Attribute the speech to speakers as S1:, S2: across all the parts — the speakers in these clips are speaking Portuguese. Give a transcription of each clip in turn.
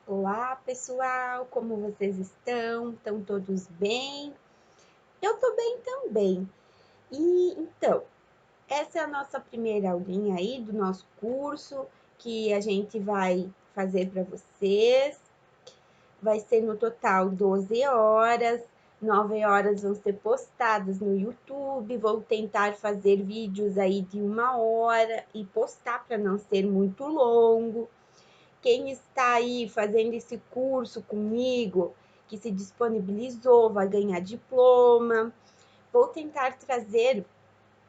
S1: Olá, pessoal, como vocês estão? Estão todos bem? Eu tô bem também. Então, essa é a nossa primeira aulinha aí do nosso curso que a gente vai fazer para vocês. Vai ser no total 12 horas. 9 horas vão ser postadas no YouTube. Vou tentar fazer vídeos aí de 1 hora e postar para não ser muito longo. Quem está aí fazendo esse curso comigo, que se disponibilizou, vai ganhar diploma. Vou tentar trazer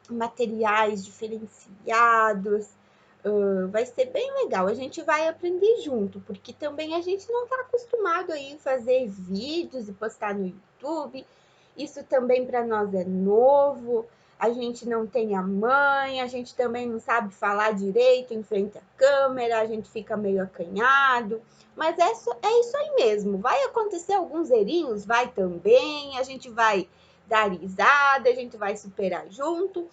S1: materiais diferenciados. Vai ser bem legal. A gente vai aprender junto, porque também a gente não está acostumado aí a fazer vídeos e postar no YouTube. Isso também para nós é novo. A gente não tem a mãe, a gente também não sabe falar direito em frente à câmera, a gente fica meio acanhado. Mas é isso aí mesmo. Vai acontecer alguns errinhos, vai também. A gente vai dar risada, a gente vai superar junto.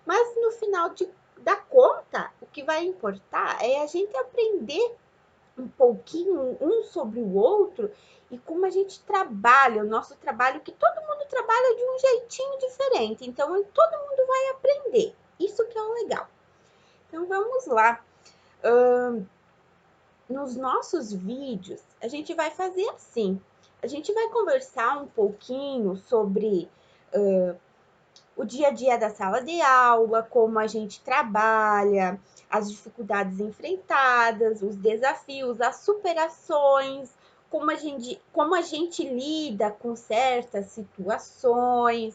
S1: Mas no final da conta, o que vai importar é a gente aprender um pouquinho um sobre o outro e como a gente trabalha, o nosso trabalho, que todo mundo trabalha de um jeitinho diferente, então todo mundo vai aprender. Isso que é o legal. Então vamos lá. Nos nossos vídeos, a gente vai fazer assim. A gente vai conversar um pouquinho sobre o dia a dia da sala de aula, como a gente trabalha, as dificuldades enfrentadas, os desafios, as superações, como a gente lida com certas situações.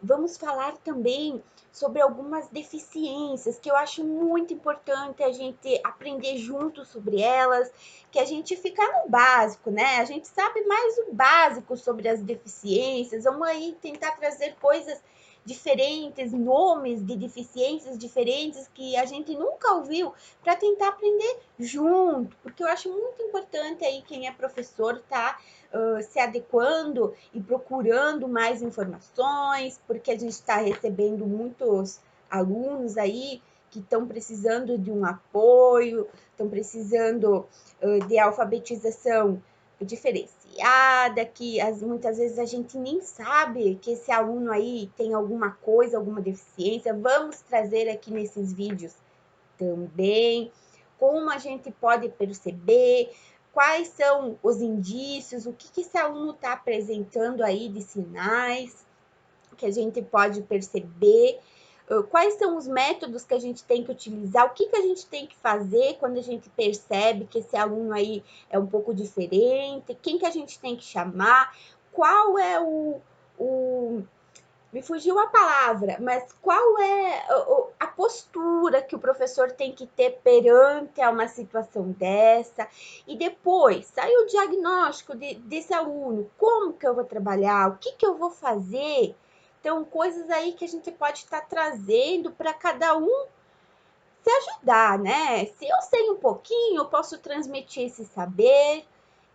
S1: Vamos falar também sobre algumas deficiências que eu acho muito importante a gente aprender junto sobre elas, que a gente fica no básico, né? A gente sabe mais o básico sobre as deficiências. Vamos aí tentar trazer coisas diferentes, nomes de deficiências diferentes que a gente nunca ouviu, para tentar aprender junto, porque eu acho muito importante aí quem é professor tá se adequando e procurando mais informações, porque a gente está recebendo muitos alunos aí que estão precisando de um apoio, estão precisando de alfabetização diferenciada, que muitas vezes a gente nem sabe que esse aluno aí tem alguma coisa, alguma deficiência. Vamos trazer aqui nesses vídeos também como a gente pode perceber, quais são os indícios, o que esse aluno está apresentando aí de sinais que a gente pode perceber, quais são os métodos que a gente tem que utilizar, o que a gente tem que fazer quando a gente percebe que esse aluno aí é um pouco diferente, quem que a gente tem que chamar, qual é me fugiu a palavra, mas qual é a postura que o professor tem que ter perante a uma situação dessa? E depois, sai o diagnóstico desse aluno, como que eu vou trabalhar, o que eu vou fazer? Então, coisas aí que a gente pode estar trazendo para cada um se ajudar, né? Se eu sei um pouquinho, eu posso transmitir esse saber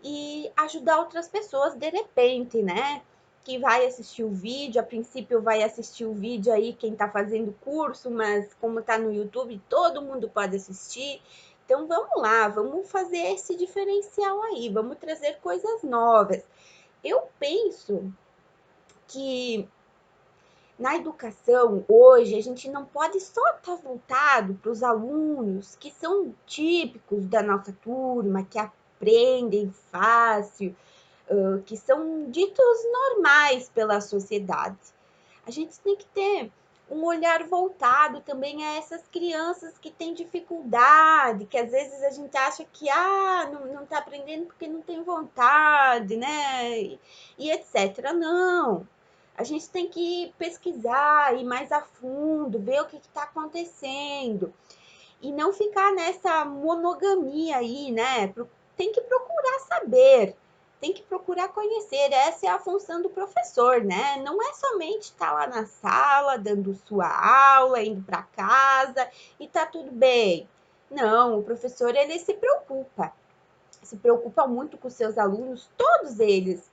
S1: e ajudar outras pessoas de repente, né? Que vai assistir o vídeo, a princípio vai assistir o vídeo aí quem tá fazendo curso, mas como tá no YouTube, todo mundo pode assistir. Então vamos lá, vamos fazer esse diferencial aí, vamos trazer coisas novas. Eu penso que na educação, hoje, a gente não pode só estar voltado para os alunos que são típicos da nossa turma, que aprendem fácil, que são ditos normais pela sociedade. A gente tem que ter um olhar voltado também a essas crianças que têm dificuldade, que às vezes a gente acha que não está aprendendo porque não tem vontade, né? E etc. Não. A gente tem que pesquisar, ir mais a fundo, ver o que está acontecendo. E não ficar nessa monogamia aí, né? Tem que procurar saber, tem que procurar conhecer. Essa é a função do professor, né? Não é somente estar lá na sala, dando sua aula, indo para casa e tá tudo bem. Não, o professor, ele se preocupa muito com seus alunos, todos eles.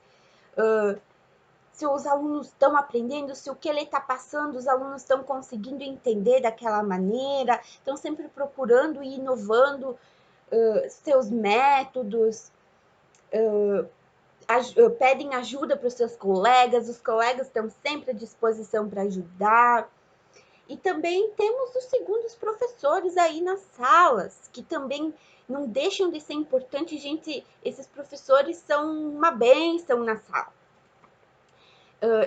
S1: Se os alunos estão aprendendo, se o que ele está passando, os alunos estão conseguindo entender daquela maneira, estão sempre procurando e inovando seus métodos, pedem ajuda para os seus colegas, os colegas estão sempre à disposição para ajudar. E também temos os segundos professores aí nas salas, que também não deixam de ser importante, gente. Esses professores são uma bênção na sala.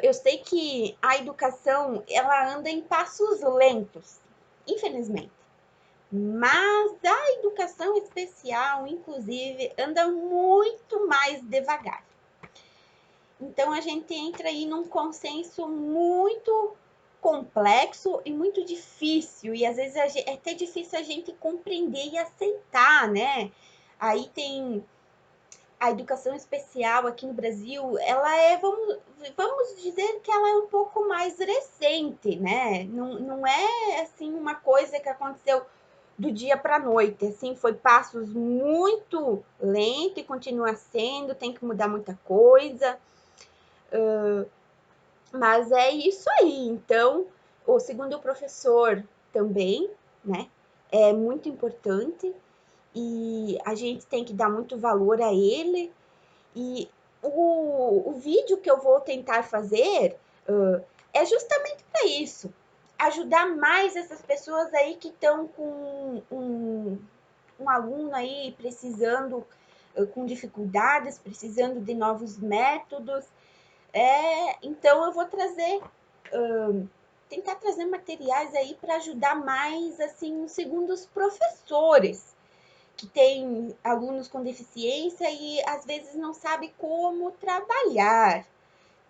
S1: Eu sei que a educação, ela anda em passos lentos, infelizmente. Mas a educação especial, inclusive, anda muito mais devagar. Então, a gente entra aí num consenso muito complexo e muito difícil, e às vezes é até difícil a gente compreender e aceitar, né? Aí tem a educação especial aqui no Brasil, ela é, vamos dizer que ela é um pouco mais recente, né? Não é assim uma coisa que aconteceu do dia para a noite, assim, foi passos muito lento e continua sendo, tem que mudar muita coisa. Mas é isso aí. Então, o segundo professor também, né? É muito importante e a gente tem que dar muito valor a ele. E o vídeo que eu vou tentar fazer é justamente para isso. Ajudar mais essas pessoas aí que estão com um aluno aí precisando, com dificuldades, precisando de novos métodos. Então eu vou trazer, tentar trazer materiais aí para ajudar mais, assim, segundo os professores, que têm alunos com deficiência e às vezes não sabe como trabalhar.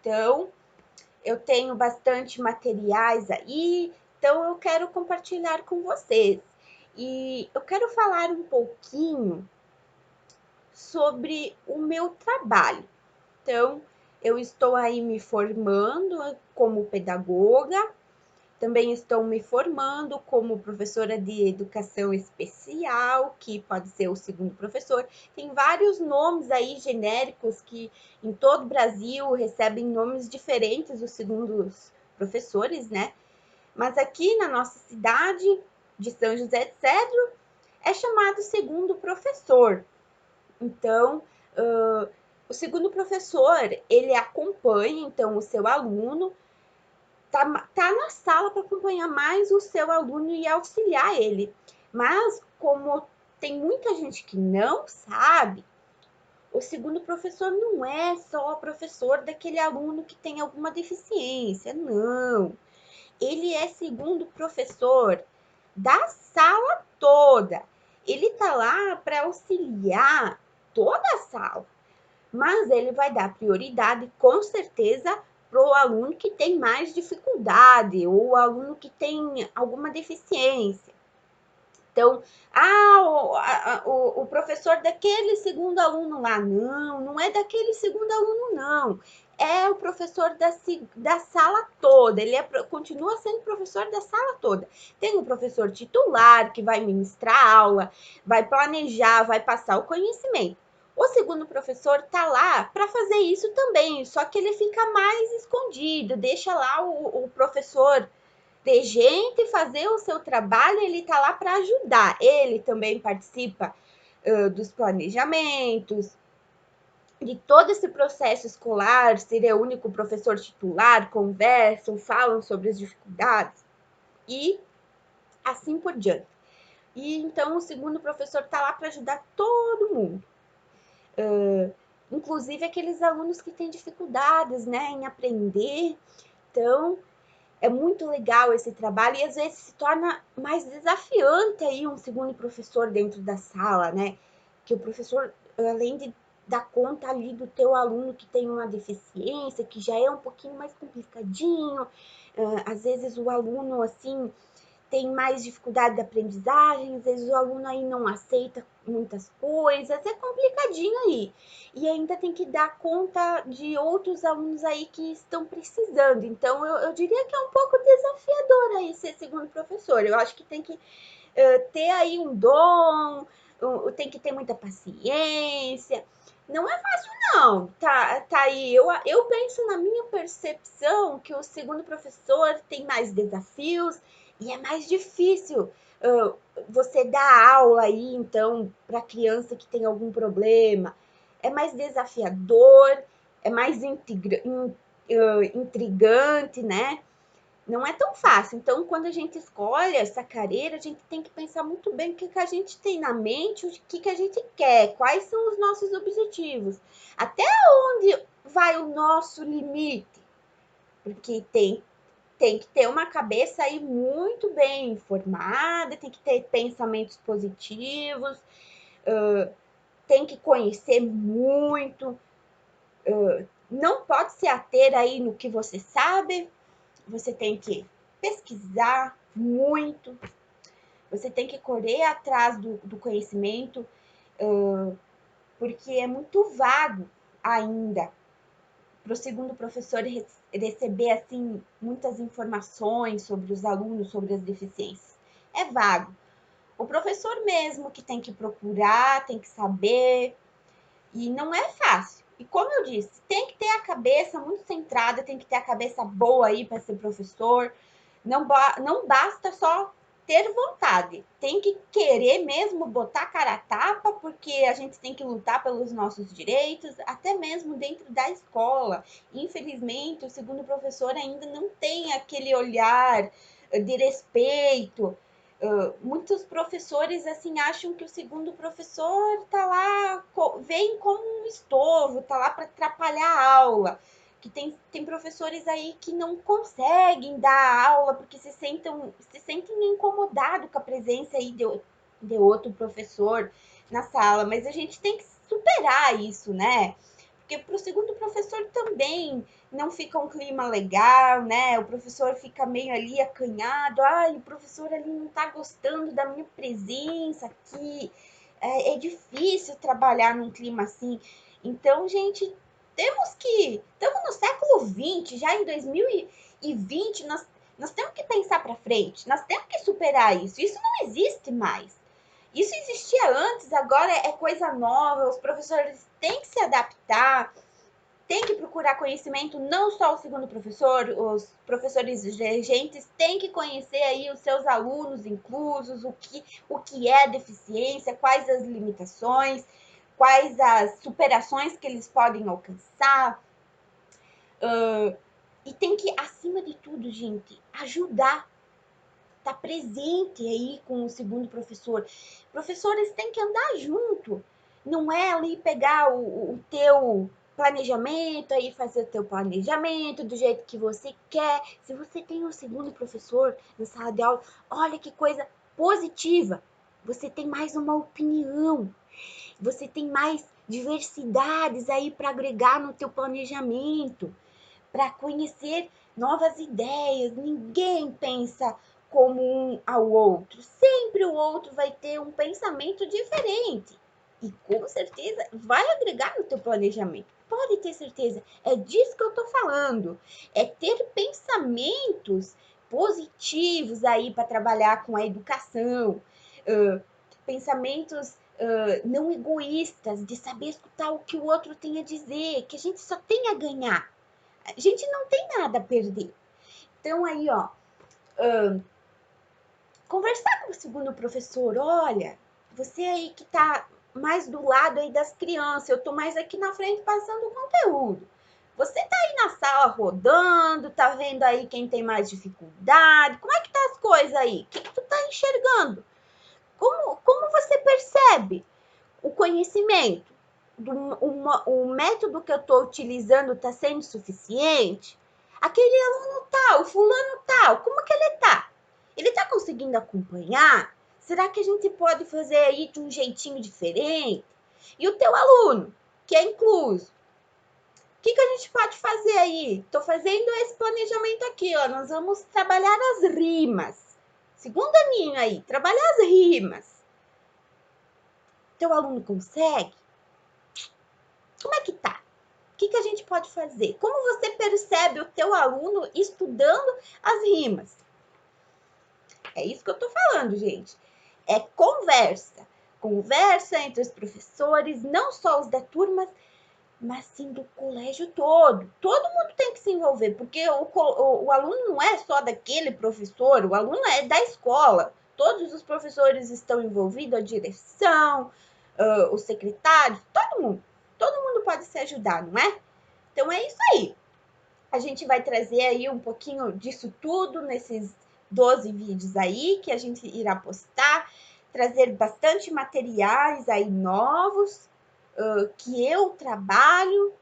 S1: Então, eu tenho bastante materiais aí, então eu quero compartilhar com vocês. E eu quero falar um pouquinho sobre o meu trabalho. Então, eu estou aí me formando como pedagoga, também estou me formando como professora de educação especial, que pode ser o segundo professor. Tem vários nomes aí genéricos que em todo o Brasil recebem nomes diferentes dos segundos professores, né? Mas aqui na nossa cidade de São José de Cedro é chamado segundo professor. Então, o segundo professor, ele acompanha, então, o seu aluno, tá na sala para acompanhar mais o seu aluno e auxiliar ele. Mas, como tem muita gente que não sabe, o segundo professor não é só professor daquele aluno que tem alguma deficiência, não. Ele é segundo professor da sala toda. Ele tá lá para auxiliar toda a sala, mas ele vai dar prioridade, com certeza, para o aluno que tem mais dificuldade ou o aluno que tem alguma deficiência. Então, o professor daquele segundo aluno lá, não é daquele segundo aluno, não. É o professor da sala toda, ele continua sendo professor da sala toda. Tem o professor titular que vai ministrar aula, vai planejar, vai passar o conhecimento. O segundo professor tá lá para fazer isso também, só que ele fica mais escondido, deixa lá o professor gente fazer o seu trabalho, ele está lá para ajudar. Ele também participa dos planejamentos, de todo esse processo escolar, se ele é o único professor titular, conversam, falam sobre as dificuldades e assim por diante. E então o segundo professor está lá para ajudar todo mundo. Inclusive aqueles alunos que têm dificuldades, né, em aprender. Então, é muito legal esse trabalho e às vezes se torna mais desafiante aí um segundo professor dentro da sala, né? Que o professor, além de dar conta ali do teu aluno que tem uma deficiência, que já é um pouquinho mais complicadinho, às vezes o aluno, assim, tem mais dificuldade de aprendizagem, às vezes o aluno aí não aceita muitas coisas, é complicadinho aí. E ainda tem que dar conta de outros alunos aí que estão precisando. Então, eu diria que é um pouco desafiador aí ser segundo professor. Eu acho que tem que ter aí um dom, tem que ter muita paciência. Não é fácil, não. Tá aí. Eu penso na minha percepção que o segundo professor tem mais desafios, E é mais difícil você dar aula aí, então, para criança que tem algum problema. É mais desafiador, é mais intrigante, né? Não é tão fácil. Então, quando a gente escolhe essa carreira, a gente tem que pensar muito bem o que, que a gente tem na mente, o que, que a gente quer, quais são os nossos objetivos, até onde vai o nosso limite, porque tem que ter uma cabeça aí muito bem informada, tem que ter pensamentos positivos, tem que conhecer muito, não pode se ater aí no que você sabe, você tem que pesquisar muito, você tem que correr atrás do conhecimento, porque é muito vago ainda para o segundo professor receber assim muitas informações sobre os alunos, sobre as deficiências. É vago. O professor mesmo que tem que procurar, tem que saber, e não é fácil. E como eu disse, tem que ter a cabeça muito centrada, tem que ter a cabeça boa aí para ser professor. Não basta só ter vontade, tem que querer mesmo botar a cara a tapa, porque a gente tem que lutar pelos nossos direitos, até mesmo dentro da escola. Infelizmente, o segundo professor ainda não tem aquele olhar de respeito. Muitos professores assim acham que o segundo professor tá lá, vem como um estorvo, tá lá para atrapalhar a aula. Que tem professores aí que não conseguem dar aula porque se sentem incomodados com a presença aí de outro professor na sala, mas a gente tem que superar isso, né? Porque para o segundo professor também não fica um clima legal, né? O professor fica meio ali acanhado, ai, o professor ali não tá gostando da minha presença aqui. É difícil trabalhar num clima assim. Então, gente, estamos no século XX, já em 2020, nós temos que pensar para frente, nós temos que superar isso. Isso não existe mais. Isso existia antes, agora é coisa nova, os professores têm que se adaptar, têm que procurar conhecimento, não só o segundo professor, os professores regentes têm que conhecer aí os seus alunos inclusos, o que é deficiência, quais as limitações, quais as superações que eles podem alcançar. E tem que, acima de tudo, gente, ajudar, tá presente aí com o segundo professor. Professores têm que andar junto, não é ali pegar o teu planejamento, aí fazer o teu planejamento do jeito que você quer. Se você tem um segundo professor na sala de aula, olha que coisa positiva. Você tem mais uma opinião, você tem mais diversidades aí para agregar no teu planejamento, para conhecer novas ideias. Ninguém pensa como um ao outro. Sempre o outro vai ter um pensamento diferente. E com certeza vai agregar no teu planejamento. Pode ter certeza. É disso que eu tô falando. É ter pensamentos positivos aí para trabalhar com a educação. Pensamentos não egoístas, de saber escutar o que o outro tem a dizer, que a gente só tem a ganhar. A gente não tem nada a perder. Então, aí, ó, conversar com o segundo professor, olha, você aí que tá mais do lado aí das crianças, eu tô mais aqui na frente passando o conteúdo. Você tá aí na sala rodando, tá vendo aí quem tem mais dificuldade, como é que tá as coisas aí? O que tu tá enxergando? Como você percebe o conhecimento? O método que eu estou utilizando está sendo suficiente? Aquele aluno tal, fulano tal, como que ele tá? Ele está conseguindo acompanhar? Será que a gente pode fazer aí de um jeitinho diferente? E o teu aluno, que é incluso, o que a gente pode fazer aí? Estou fazendo esse planejamento aqui, ó. Nós vamos trabalhar as rimas. Segundo aninho aí, trabalhar as rimas. Teu aluno consegue? Como é que tá? O que a gente pode fazer? Como você percebe o teu aluno estudando as rimas? É isso que eu tô falando, gente. É conversa. Conversa entre os professores, não só os da turma, mas sim do colégio todo. Todo mundo tem que se envolver, porque o aluno não é só daquele professor, o aluno é da escola. Todos os professores estão envolvidos, a direção, os secretários, todo mundo pode se ajudar, não é? Então é isso aí. A gente vai trazer aí um pouquinho disso tudo nesses 12 vídeos aí que a gente irá postar, trazer bastante materiais aí novos, que eu trabalho,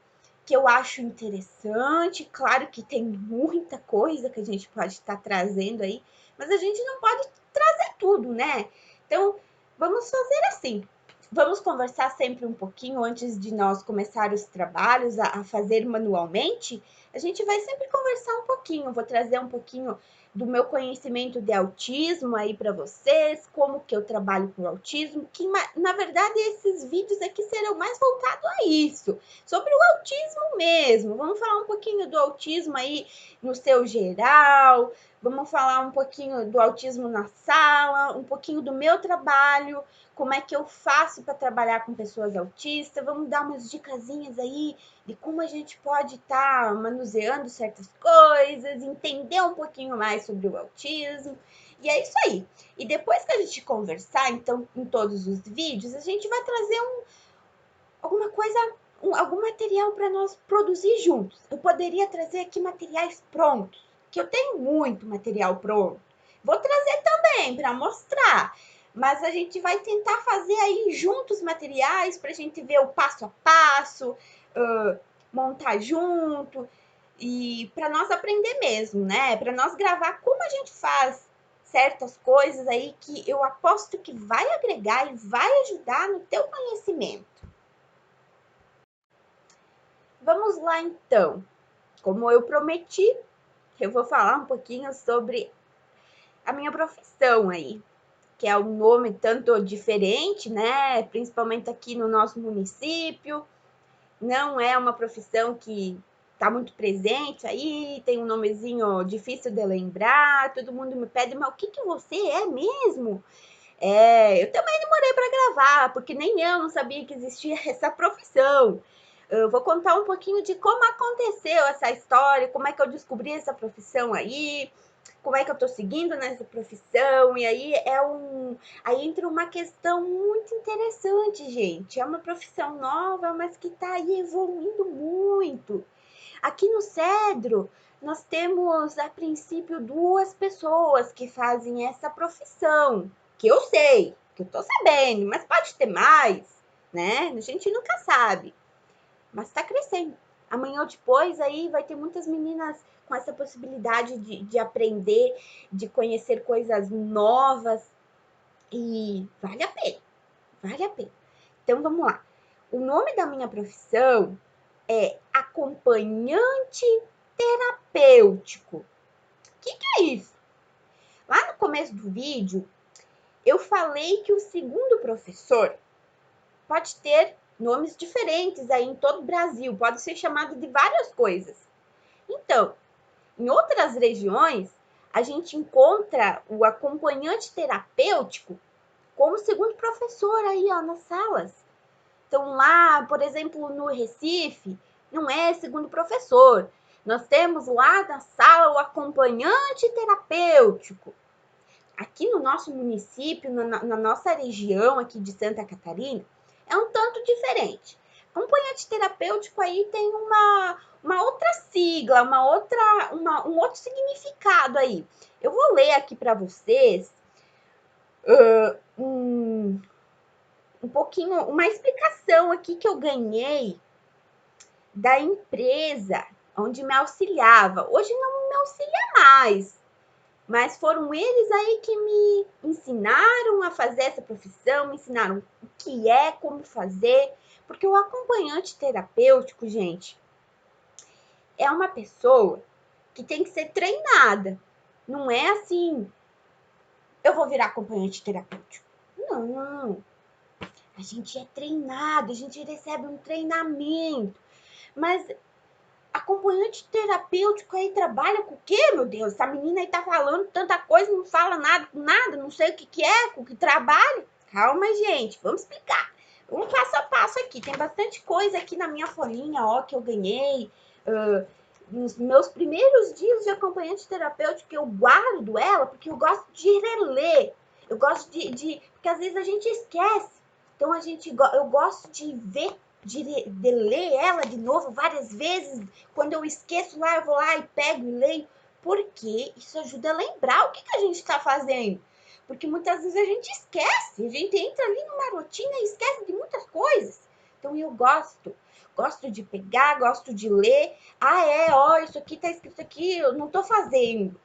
S1: que eu acho interessante. Claro que tem muita coisa que a gente pode estar trazendo aí, mas a gente não pode trazer tudo, né? Então, vamos fazer assim. Vamos conversar sempre um pouquinho antes de nós começar os trabalhos a fazer manualmente. A gente vai sempre conversar um pouquinho. Vou trazer um pouquinho do meu conhecimento de autismo aí para vocês, como que eu trabalho com autismo, que na verdade esses vídeos aqui serão mais voltados a isso, sobre o autismo mesmo. Vamos falar um pouquinho do autismo aí no seu geral, vamos falar um pouquinho do autismo na sala, um pouquinho do meu trabalho, como é que eu faço para trabalhar com pessoas autistas, vamos dar umas dicasinhas aí de como a gente pode estar manuseando certas coisas, entender um pouquinho mais sobre o autismo. E é isso aí. E depois que a gente conversar, então, em todos os vídeos, a gente vai trazer alguma coisa, algum material para nós produzir juntos. Eu poderia trazer aqui materiais prontos, que eu tenho muito material pronto. Vou trazer também para mostrar. Mas a gente vai tentar fazer aí juntos materiais para a gente ver o passo a passo, montar junto e para nós aprender mesmo, né? Para nós gravar como a gente faz certas coisas aí que eu aposto que vai agregar e vai ajudar no teu conhecimento. Vamos lá então. Como eu prometi, eu vou falar um pouquinho sobre a minha profissão aí, que é um nome tanto diferente, né? Principalmente aqui no nosso município. Não é uma profissão que está muito presente aí, tem um nomezinho difícil de lembrar, todo mundo me pede, mas o que você é mesmo? Eu também demorei para gravar, porque nem eu não sabia que existia essa profissão. Eu vou contar um pouquinho de como aconteceu essa história, como é que eu descobri essa profissão aí, como é que eu tô seguindo nessa profissão, e aí aí entra uma questão muito interessante, gente. É uma profissão nova, mas que tá aí evoluindo muito. Aqui no Cedro, nós temos, a princípio, 2 pessoas que fazem essa profissão, que eu sei, que eu tô sabendo, mas pode ter mais, né? A gente nunca sabe, mas tá crescendo. Amanhã ou depois aí vai ter muitas meninas com essa possibilidade de aprender, de conhecer coisas novas e vale a pena, vale a pena. Então vamos lá. O nome da minha profissão é acompanhante terapêutico. O que é isso? Lá no começo do vídeo, eu falei que o segundo professor pode ter nomes diferentes aí em todo o Brasil, pode ser chamado de várias coisas. Então, em outras regiões, a gente encontra o acompanhante terapêutico como segundo professor aí, ó, nas salas. Então, lá, por exemplo, no Recife, não é segundo professor. Nós temos lá na sala o acompanhante terapêutico. Aqui no nosso município, na nossa região aqui de Santa Catarina, é um tanto diferente. Acompanhante terapêutico aí tem uma outra sigla, um outro significado aí. Eu vou ler aqui para vocês um pouquinho, uma explicação aqui que eu ganhei da empresa onde me auxiliava. Hoje não me auxilia mais, mas foram eles aí que me ensinaram a fazer essa profissão, me ensinaram o que é, como fazer, porque o acompanhante terapêutico, gente, é uma pessoa que tem que ser treinada. Não é assim, eu vou virar acompanhante terapêutico. Não, a gente é treinado, a gente recebe um treinamento. Mas acompanhante terapêutico aí trabalha com o quê, meu Deus? Essa menina aí tá falando tanta coisa, não fala nada com nada, não sei o que é, com que trabalha. Calma, gente, vamos explicar. um passo a passo aqui. Tem bastante coisa aqui na minha folhinha, ó, que eu ganhei. Nos meus primeiros dias de acompanhante terapêutico, eu guardo ela porque eu gosto de reler. Eu gosto porque às vezes a gente esquece. Então eu gosto de ver, de ler ela de novo várias vezes. Quando eu esqueço lá, eu vou lá e pego e leio. Porque isso ajuda a lembrar o que a gente está fazendo. Porque muitas vezes a gente esquece, a gente entra ali numa rotina e esquece de muitas coisas. Então eu gosto de pegar, gosto de ler. Ah, ó, isso aqui tá escrito aqui, eu não tô fazendo.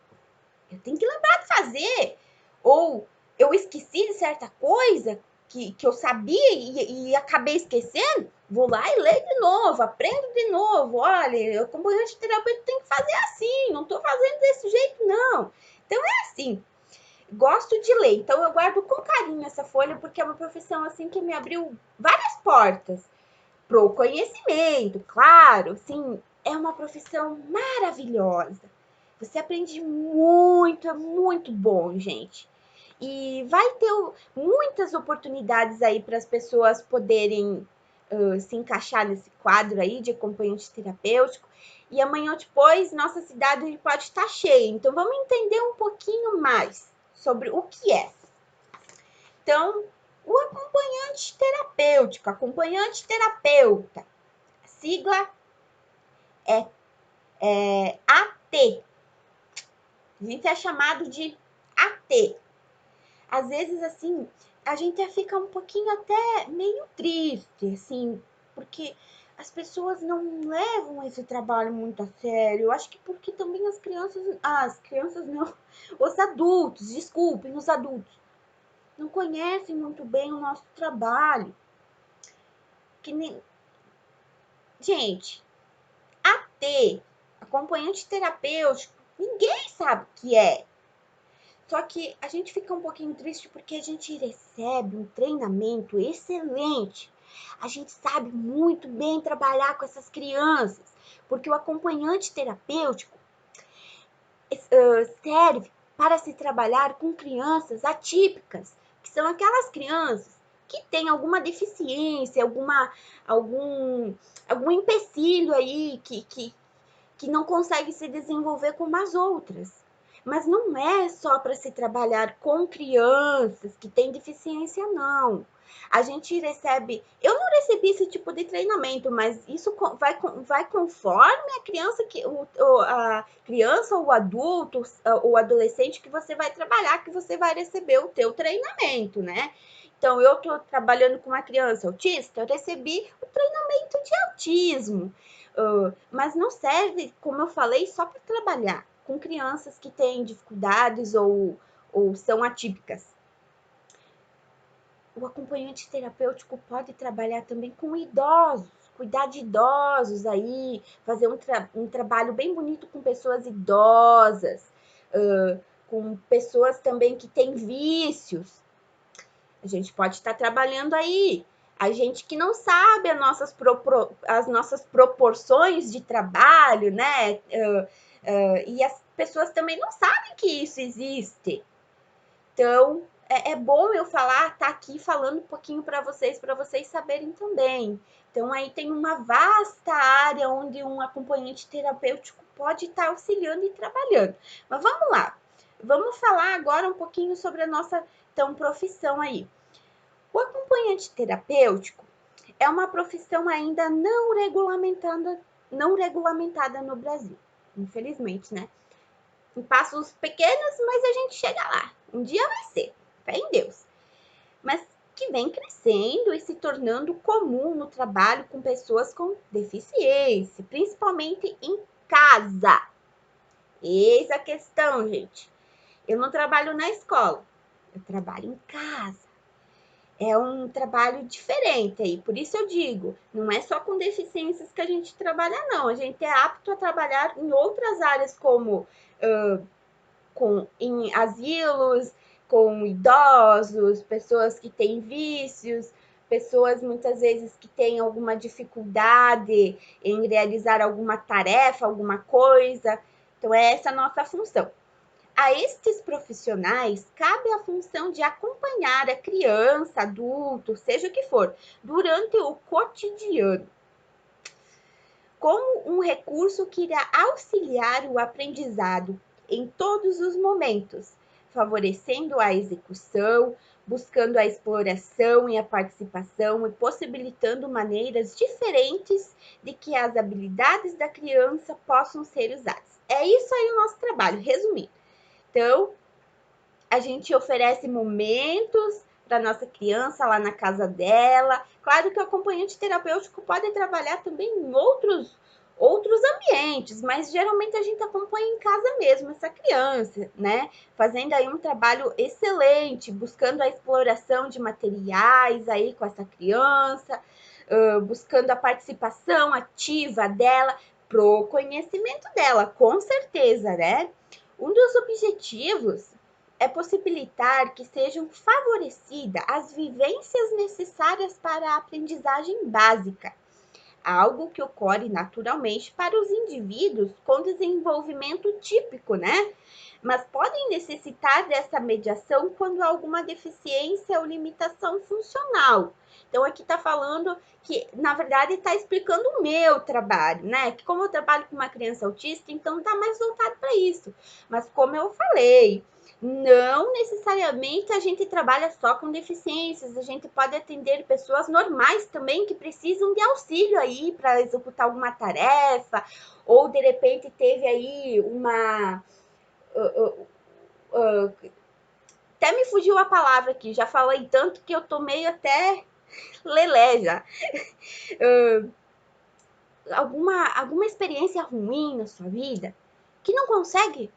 S1: Eu tenho que lembrar de fazer. Ou eu esqueci de certa coisa que eu sabia e acabei esquecendo. Vou lá e leio de novo, aprendo de novo. Olha, o acompanhante terapêutico tem que fazer assim, não tô fazendo desse jeito, não. Então é assim. Gosto de ler, então eu guardo com carinho essa folha, porque é uma profissão assim que me abriu várias portas pro conhecimento, claro, sim, é uma profissão maravilhosa. Você aprende muito, é muito bom, gente. E vai ter muitas oportunidades aí para as pessoas poderem se encaixar nesse quadro aí de acompanhante terapêutico. E amanhã ou depois, nossa cidade pode estar cheia. Então, vamos entender um pouquinho mais sobre o que é. Então, o acompanhante terapeuta, a sigla é AT. A gente é chamado de AT. Às vezes, assim, a gente fica um pouquinho até meio triste, assim, porque as pessoas não levam esse trabalho muito a sério. Eu acho que porque também as crianças não, os adultos, desculpem, os adultos, não conhecem muito bem o nosso trabalho. Que nem... Gente, AT, acompanhante terapêutico, ninguém sabe o que é. Só que a gente fica um pouquinho triste porque a gente recebe um treinamento excelente. A gente sabe muito bem trabalhar com essas crianças, porque o acompanhante terapêutico serve para se trabalhar com crianças atípicas, que são aquelas crianças que têm alguma deficiência, algum empecilho aí que não consegue se desenvolver como as outras. Mas não é só para se trabalhar com crianças que têm deficiência, não. A gente recebe. Eu não recebi esse tipo de treinamento, mas isso vai conforme a criança a criança ou o adulto ou adolescente que você vai trabalhar, que você vai receber o teu treinamento, né? Então, eu estou trabalhando com uma criança autista, eu recebi o treinamento de autismo. Mas não serve, como eu falei, só para trabalhar com crianças que têm dificuldades ou são atípicas. O acompanhante terapêutico pode trabalhar também com idosos, cuidar de idosos aí, fazer um trabalho bem bonito com pessoas idosas, com pessoas também que têm vícios. A gente pode estar trabalhando aí. A gente que não sabe as nossas proporções de trabalho, né? E as pessoas também não sabem que isso existe. Então, é bom eu tá aqui falando um pouquinho para vocês saberem também. Então, aí tem uma vasta área onde um acompanhante terapêutico pode estar auxiliando e trabalhando. Mas vamos lá. Vamos falar agora um pouquinho sobre a nossa, então, profissão aí. O acompanhante terapêutico é uma profissão ainda não regulamentada no Brasil, infelizmente, né? Em passos pequenos, mas a gente chega lá. Um dia vai ser, fé em Deus. Mas que vem crescendo e se tornando comum no trabalho com pessoas com deficiência, principalmente em casa. Eis a questão, gente. Eu não trabalho na escola, eu trabalho em casa. É um trabalho diferente aí, por isso eu digo, não é só com deficiências que a gente trabalha, não. A gente é apto a trabalhar em outras áreas, como em asilos, com idosos, pessoas que têm vícios, pessoas muitas vezes que têm alguma dificuldade em realizar alguma tarefa, alguma coisa. Então, é essa a nossa função. a estes profissionais cabe a função de acompanhar a criança, adulto, seja o que for, durante o cotidiano, como um recurso que irá auxiliar o aprendizado em todos os momentos, favorecendo a execução, buscando a exploração e a participação e possibilitando maneiras diferentes de que as habilidades da criança possam ser usadas. É isso aí o nosso trabalho, resumindo. Então, a gente oferece momentos para nossa criança lá na casa dela. Claro que o acompanhante terapêutico pode trabalhar também em outros ambientes, mas geralmente a gente acompanha em casa mesmo essa criança, né? Fazendo aí um trabalho excelente, buscando a exploração de materiais aí com essa criança, buscando a participação ativa dela pro conhecimento dela, com certeza, né? Um dos objetivos é possibilitar que sejam favorecidas as vivências necessárias para a aprendizagem básica, algo que ocorre naturalmente para os indivíduos com desenvolvimento típico, né? Mas podem necessitar dessa mediação quando há alguma deficiência ou limitação funcional. Então, aqui está falando que, na verdade, está explicando o meu trabalho, né? Que como eu trabalho com uma criança autista, então está mais voltado para isso. Mas como eu falei, não necessariamente a gente trabalha só com deficiências, a gente pode atender pessoas normais também que precisam de auxílio aí para executar alguma tarefa, ou de repente teve aí uma. Até me fugiu a palavra aqui, já falei tanto que eu tô meio até lelé já. Alguma experiência ruim na sua vida que não consegue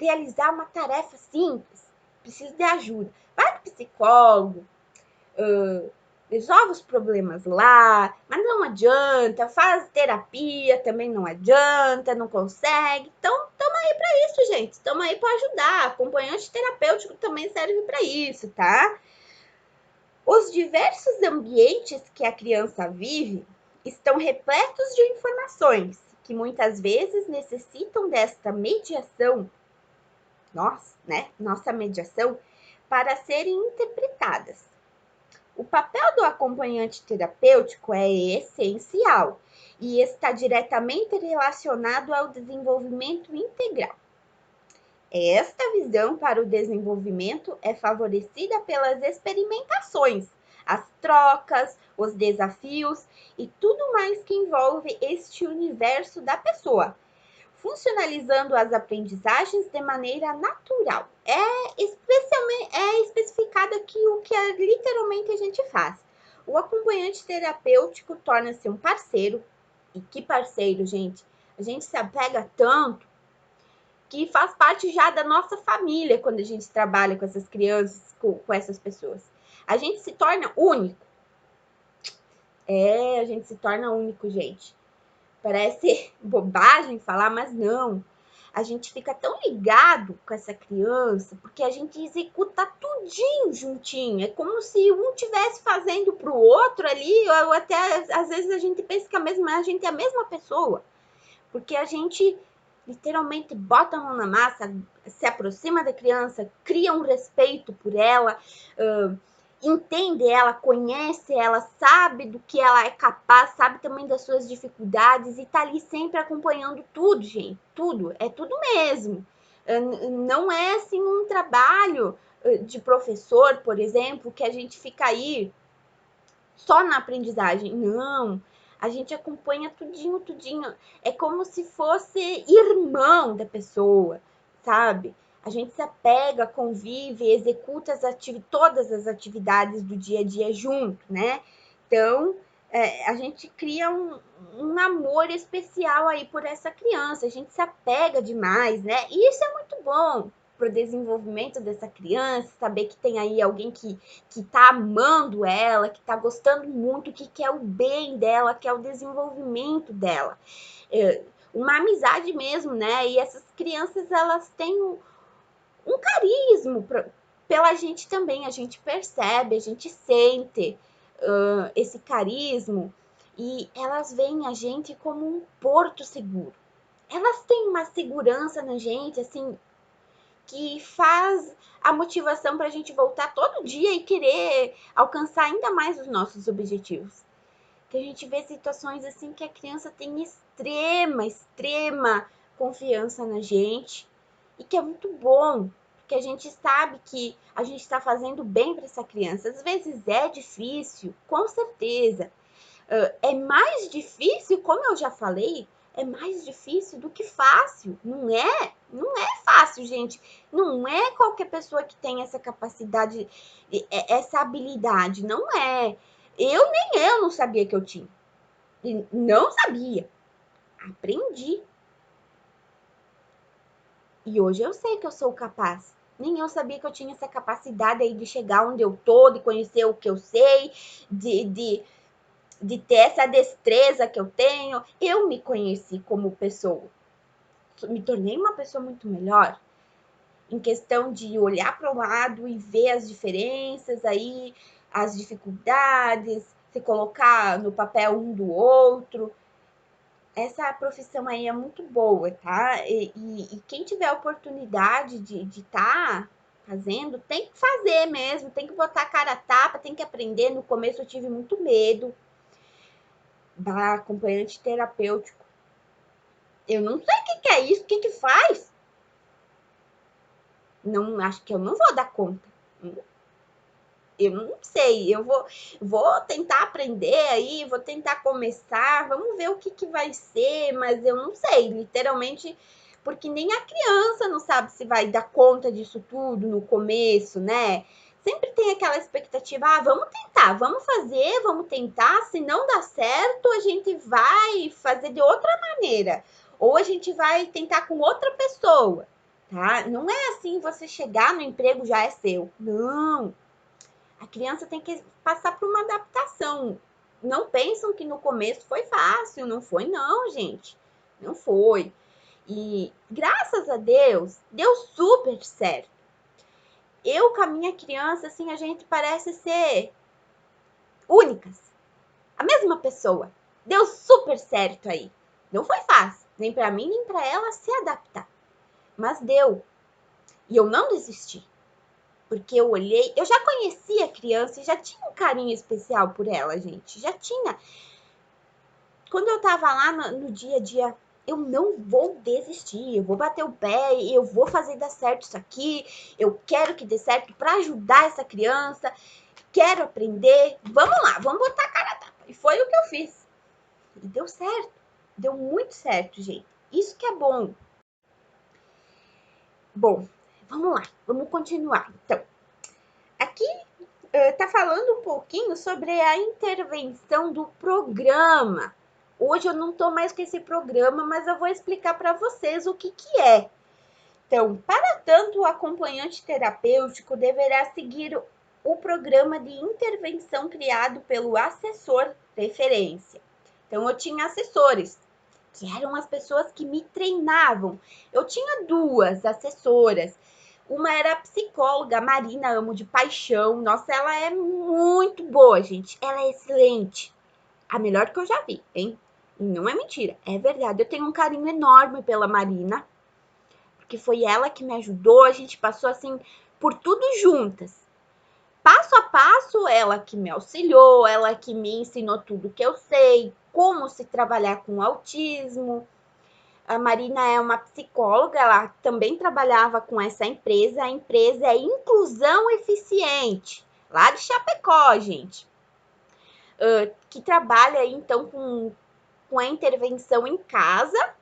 S1: realizar uma tarefa simples, precisa de ajuda. Vai para o psicólogo, resolve os problemas lá, mas não adianta, faz terapia, também não adianta, não consegue. Então, estamos aí para isso, gente. Estamos aí para ajudar. Acompanhante terapêutico também serve para isso, tá? Os diversos ambientes que a criança vive estão repletos de informações que muitas vezes necessitam desta mediação, nossa mediação, para serem interpretadas. O papel do acompanhante terapêutico é essencial e está diretamente relacionado ao desenvolvimento integral. Esta visão para o desenvolvimento é favorecida pelas experimentações, as trocas, os desafios e tudo mais que envolve este universo da pessoa, funcionalizando as aprendizagens de maneira natural. É especificado aqui o que literalmente a gente faz. O acompanhante terapêutico torna-se um parceiro. E que parceiro, gente? A gente se apega tanto que faz parte já da nossa família quando a gente trabalha com essas crianças, com essas pessoas. A gente se torna único. A gente se torna único, gente. Parece bobagem falar, mas não. A gente fica tão ligado com essa criança, porque a gente executa tudinho juntinho. É como se um estivesse fazendo para o outro ali, ou até às vezes a gente pensa que a gente é a mesma pessoa. Porque a gente literalmente bota a mão na massa, se aproxima da criança, cria um respeito por ela, entende ela, conhece ela, sabe do que ela é capaz, sabe também das suas dificuldades e tá ali sempre acompanhando tudo, gente, tudo, é tudo mesmo. Não é assim um trabalho de professor, por exemplo, que a gente fica aí só na aprendizagem, não. A gente acompanha tudinho, tudinho. É como se fosse irmão da pessoa, sabe? A gente se apega, convive, executa todas as atividades do dia a dia junto, né? Então, a gente cria um amor especial aí por essa criança. A gente se apega demais, né? E isso é muito bom para o desenvolvimento dessa criança, saber que tem aí alguém que tá amando ela, que tá gostando muito, que quer o bem dela, quer o desenvolvimento dela. Uma amizade mesmo, né? E essas crianças, elas têm um carisma pela gente também, a gente percebe, a gente sente esse carisma e elas veem a gente como um porto seguro. Elas têm uma segurança na gente, assim, que faz a motivação para a gente voltar todo dia e querer alcançar ainda mais os nossos objetivos. Que a gente vê situações assim que a criança tem extrema confiança na gente e que é muito bom, porque a gente sabe que a gente está fazendo bem para essa criança. Às vezes é difícil, com certeza. É mais difícil, como eu já falei, é mais difícil do que fácil. Não é fácil, gente. Não é qualquer pessoa que tem essa capacidade, essa habilidade. Não é. Nem eu não sabia que eu tinha. Não sabia. Aprendi. E hoje eu sei que eu sou capaz. Nem eu sabia que eu tinha essa capacidade aí de chegar onde eu tô, de conhecer o que eu sei, de ter essa destreza que eu tenho. Eu me conheci como pessoa. Me tornei uma pessoa muito melhor em questão de olhar para o lado e ver as diferenças aí, as dificuldades, se colocar no papel um do outro. Essa profissão aí é muito boa, tá? E quem tiver a oportunidade de estar fazendo, tem que fazer mesmo, tem que botar a cara a tapa, tem que aprender. No começo eu tive muito medo da acompanhante terapêutico. Eu não sei o que é isso, o que faz? Não, acho que eu não vou dar conta. Eu não sei, eu vou tentar aprender aí, vou tentar começar, vamos ver o que vai ser, mas eu não sei, literalmente, porque nem a criança não sabe se vai dar conta disso tudo no começo, né? Sempre tem aquela expectativa, vamos tentar, vamos fazer, vamos tentar, se não dá certo, a gente vai fazer de outra maneira, ou a gente vai tentar com outra pessoa, tá? Não é assim, você chegar no emprego já é seu, não. A criança tem que passar por uma adaptação. Não pensam que no começo foi fácil, não foi não, gente. Não foi. E graças a Deus, deu super certo. Eu com a minha criança, assim, a gente parece ser únicas. A mesma pessoa. Deu super certo aí. Não foi fácil, nem para mim, nem para ela se adaptar. Mas deu. E eu não desisti. Porque eu olhei, eu já conhecia a criança e já tinha um carinho especial por ela, gente. Já tinha. Quando eu tava lá no dia a dia, eu não vou desistir, eu vou bater o pé, eu vou fazer dar certo isso aqui, eu quero que dê certo para ajudar essa criança, quero aprender, vamos lá, vamos botar a cara a tapa. E foi o que eu fiz. E deu certo, deu muito certo, gente. Isso que é bom. Bom, vamos lá, vamos continuar. Então, aqui tá falando um pouquinho sobre a intervenção do programa. Hoje eu não estou mais com esse programa, mas eu vou explicar para vocês o que é. Então, para tanto, o acompanhante terapêutico deverá seguir o programa de intervenção criado pelo assessor referência. Então, eu tinha assessores, que eram as pessoas que me treinavam. Eu tinha duas assessoras. Uma era a psicóloga Marina, amo de paixão. Nossa, ela é muito boa, gente. Ela é excelente. A melhor que eu já vi, hein? E não é mentira, é verdade. Eu tenho um carinho enorme pela Marina, porque foi ela que me ajudou. A gente passou assim por tudo juntas. Passo a passo, ela que me auxiliou, ela que me ensinou tudo que eu sei, como se trabalhar com autismo. A Marina é uma psicóloga, ela também trabalhava com essa empresa. A empresa é Inclusão Eficiente, lá de Chapecó, gente. Que trabalha então com a intervenção em casa,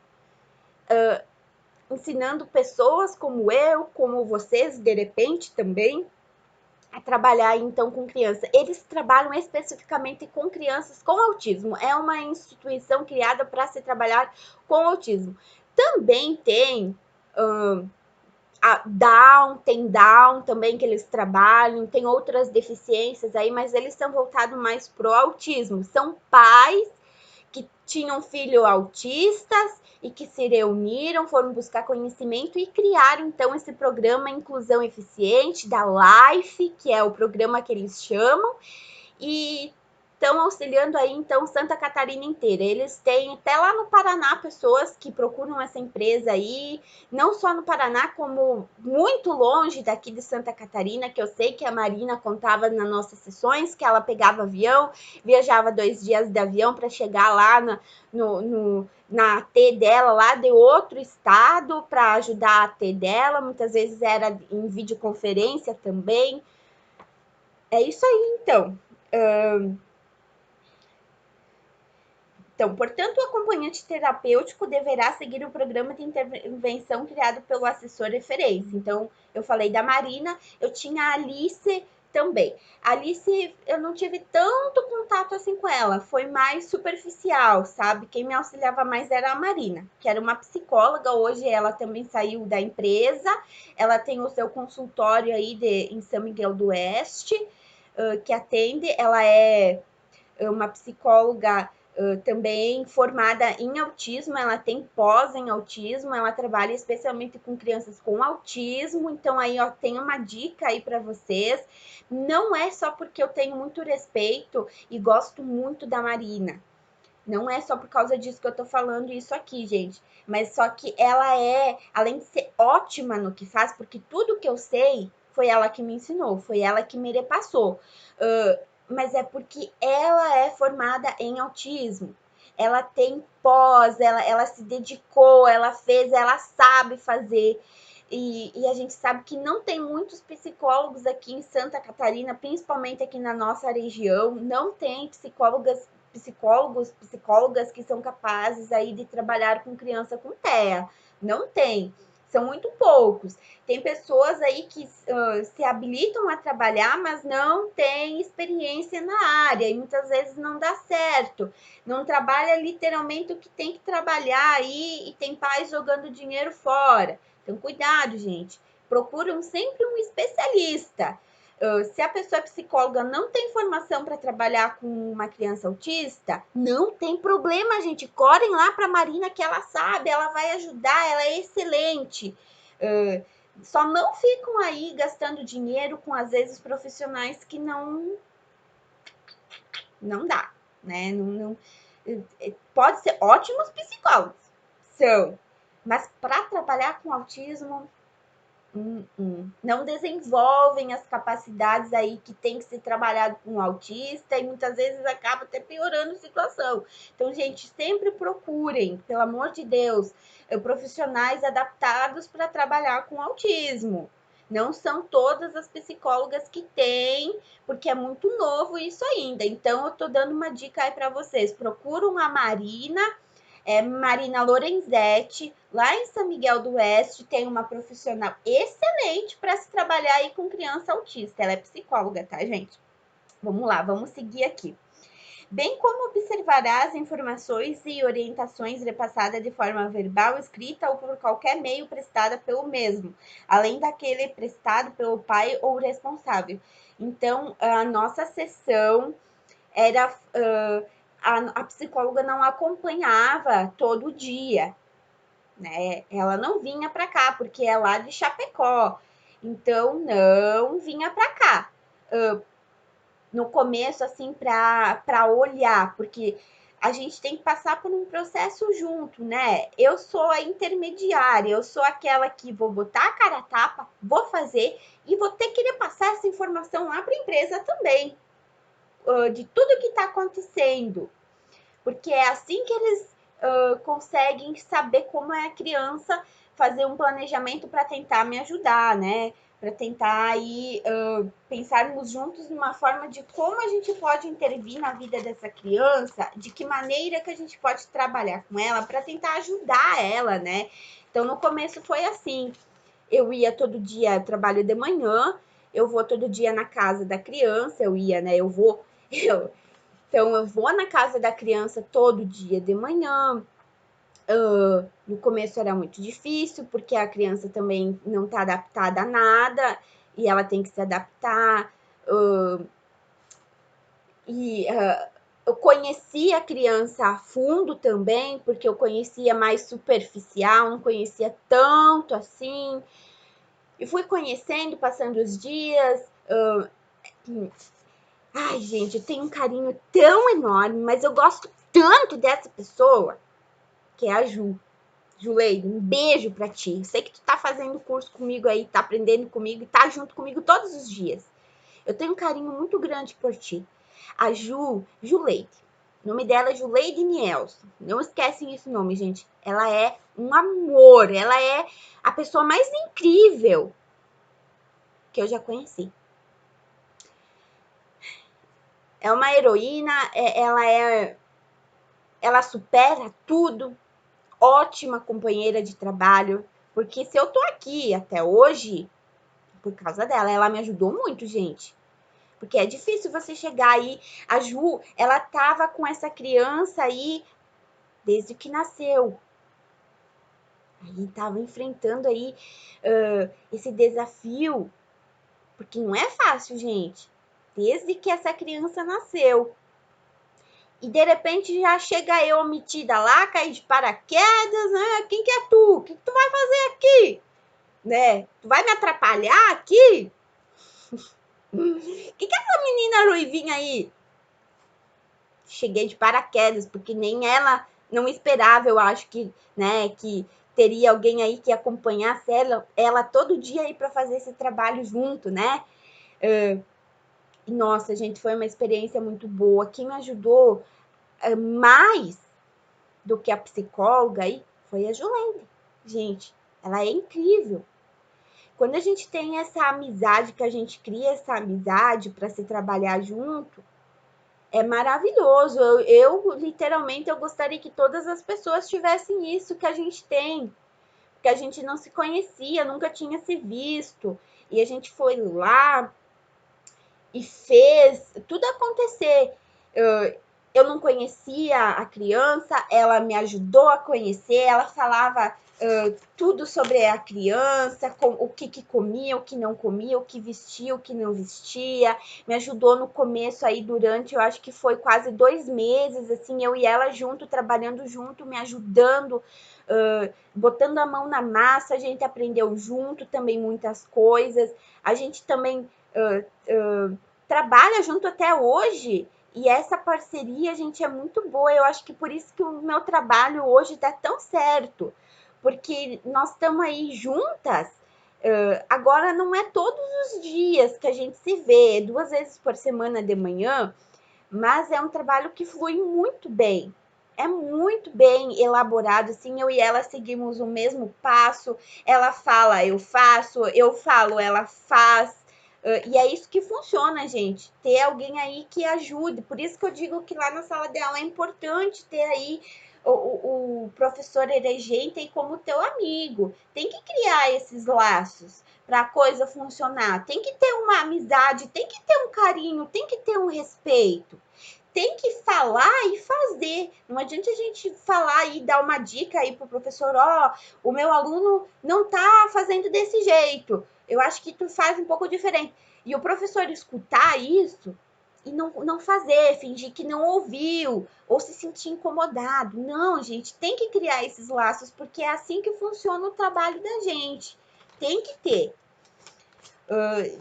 S1: ensinando pessoas como eu, como vocês, de repente também, a trabalhar então com criança. Eles trabalham especificamente com crianças com autismo. É uma instituição criada para se trabalhar com autismo. Também tem tem Down também que eles trabalham, tem outras deficiências aí, mas eles são voltados mais pro autismo. São pais que tinham filhos autistas e que se reuniram, foram buscar conhecimento e criaram então esse programa Inclusão Eficiente da LIFE, que é o programa que eles chamam, e estão auxiliando aí, então, Santa Catarina inteira. Eles têm até lá no Paraná pessoas que procuram essa empresa aí, não só no Paraná, como muito longe daqui de Santa Catarina, que eu sei que a Marina contava nas nossas sessões, que ela pegava avião, viajava 2 dias de avião para chegar lá na AT dela, lá de outro estado, para ajudar a AT dela, muitas vezes era em videoconferência também. É isso aí, então. Então, portanto, o acompanhante terapêutico deverá seguir o programa de intervenção criado pelo assessor referência. Então, eu falei da Marina, eu tinha a Alice também. A Alice, eu não tive tanto contato assim com ela, foi mais superficial, sabe? Quem me auxiliava mais era a Marina, que era uma psicóloga. Hoje ela também saiu da empresa, ela tem o seu consultório aí em São Miguel do Oeste, que atende, ela é uma psicóloga também formada em autismo, ela tem pós em autismo, ela trabalha especialmente com crianças com autismo, então aí ó, tem uma dica aí para vocês. Não é só porque eu tenho muito respeito e gosto muito da Marina. Não é só por causa disso que eu tô falando isso aqui, gente. Mas só que ela é, além de ser ótima no que faz, porque tudo que eu sei foi ela que me ensinou, foi ela que me repassou. Mas é porque ela é formada em autismo. Ela tem pós, ela se dedicou, ela fez, ela sabe fazer. E a gente sabe que não tem muitos psicólogos aqui em Santa Catarina, principalmente aqui na nossa região, não tem psicólogas que são capazes aí de trabalhar com criança com TEA. Não tem. São muito poucos. Tem pessoas aí que se habilitam a trabalhar, mas não têm experiência na área e muitas vezes não dá certo. Não trabalha literalmente o que tem que trabalhar aí e tem pais jogando dinheiro fora. Então, cuidado, gente. Procuram sempre um especialista. Se a pessoa é psicóloga, não tem formação para trabalhar com uma criança autista, não tem problema, gente. Correm lá para a Marina que ela sabe, ela vai ajudar, ela é excelente. Só não ficam aí gastando dinheiro com, às vezes, profissionais que não dá, né? Pode ser ótimos psicólogos, são, mas para trabalhar com autismo, não desenvolvem as capacidades aí que tem que ser trabalhado com o autista e muitas vezes acaba até piorando a situação. Então, gente, sempre procurem, pelo amor de Deus, profissionais adaptados para trabalhar com autismo. Não são todas as psicólogas que têm, porque é muito novo isso ainda. Então, eu tô dando uma dica aí para vocês. Procuram a Marina Lorenzetti, lá em São Miguel do Oeste, tem uma profissional excelente para se trabalhar aí com criança autista. Ela é psicóloga, tá, gente? Vamos lá, vamos seguir aqui. Bem como observará as informações e orientações repassadas de forma verbal, escrita ou por qualquer meio prestada pelo mesmo, além daquele prestado pelo pai ou responsável. Então, a nossa sessão era a psicóloga não acompanhava todo dia, né? Ela não vinha para cá, porque é lá de Chapecó. Então, não vinha para cá. No começo, assim, para olhar, porque a gente tem que passar por um processo junto, né? Eu sou a intermediária, eu sou aquela que vou botar a cara a tapa, vou fazer e vou ter que passar essa informação lá para a empresa também, de tudo que está acontecendo, porque é assim que eles conseguem saber como é a criança, fazer um planejamento para tentar me ajudar, né? Para tentar aí pensarmos juntos numa forma de como a gente pode intervir na vida dessa criança, de que maneira que a gente pode trabalhar com ela para tentar ajudar ela, né? Então, no começo foi assim, eu ia todo dia, eu trabalho de manhã, eu vou todo dia na casa da criança, então, eu vou na casa da criança todo dia de manhã. No começo era muito difícil, porque a criança também não está adaptada a nada e ela tem que se adaptar. Eu conhecia a criança a fundo também, porque eu conhecia mais superficial, não conhecia tanto assim. E fui conhecendo, passando os dias. Ai, gente, eu tenho um carinho tão enorme, mas eu gosto tanto dessa pessoa, que é a Ju. Juleide, um beijo pra ti. Sei que tu tá fazendo curso comigo aí, tá aprendendo comigo e tá junto comigo todos os dias. Eu tenho um carinho muito grande por ti. A Juleide. O nome dela é Juleide Nielsen. Não esquecem esse nome, gente. Ela é um amor. Ela é a pessoa mais incrível que eu já conheci. É uma heroína, ela supera tudo. Ótima companheira de trabalho. Porque se eu tô aqui até hoje, por causa dela, ela me ajudou muito, gente. Porque é difícil você chegar aí. A Ju, ela tava com essa criança aí desde que nasceu. Aí tava enfrentando aí esse desafio, porque não é fácil, gente. Desde que essa criança nasceu. E de repente já chega eu metida lá, cair de paraquedas, né? Quem que é tu? O que tu vai fazer aqui? Né? Tu vai me atrapalhar aqui? Que é essa menina ruivinha aí? Cheguei de paraquedas, porque nem ela não esperava, eu acho que, né, que teria alguém aí que acompanhasse ela todo dia aí para fazer esse trabalho junto, né? E nossa, gente, foi uma experiência muito boa. Quem me ajudou mais do que a psicóloga aí foi a Juleide. Gente, ela é incrível. Quando a gente tem essa amizade, que a gente cria essa amizade para se trabalhar junto, é maravilhoso. Literalmente, eu gostaria que todas as pessoas tivessem isso que a gente tem. Porque a gente não se conhecia, nunca tinha se visto. E a gente foi lá e fez tudo acontecer. Eu não conhecia a criança, ela me ajudou a conhecer, ela falava tudo sobre a criança, o que comia, o que não comia, o que vestia, o que não vestia, me ajudou no começo aí durante, eu acho que foi quase 2 meses, assim, eu e ela junto, trabalhando junto, me ajudando, botando a mão na massa, a gente aprendeu junto também muitas coisas, a gente também trabalha junto até hoje, e essa parceria, gente, é muito boa. Eu acho que por isso que o meu trabalho hoje dá tão certo. Porque nós estamos aí juntas. Agora não é todos os dias que a gente se vê, 2 vezes por semana de manhã, mas é um trabalho que flui muito bem. É muito bem elaborado, assim, eu e ela seguimos o mesmo passo. Ela fala, eu faço, eu falo, ela faz. E é isso que funciona, gente. Ter alguém aí que ajude. Por isso que eu digo que lá na sala dela é importante ter aí o professor eregente aí como teu amigo. Tem que criar esses laços para a coisa funcionar. Tem que ter uma amizade, tem que ter um carinho, tem que ter um respeito. Tem que falar e fazer. Não adianta a gente falar e dar uma dica aí pro professor, ó, o meu aluno não tá fazendo desse jeito. Eu acho que tu faz um pouco diferente. E o professor escutar isso e não fazer, fingir que não ouviu ou se sentir incomodado. Não, gente, tem que criar esses laços porque é assim que funciona o trabalho da gente. Tem que ter.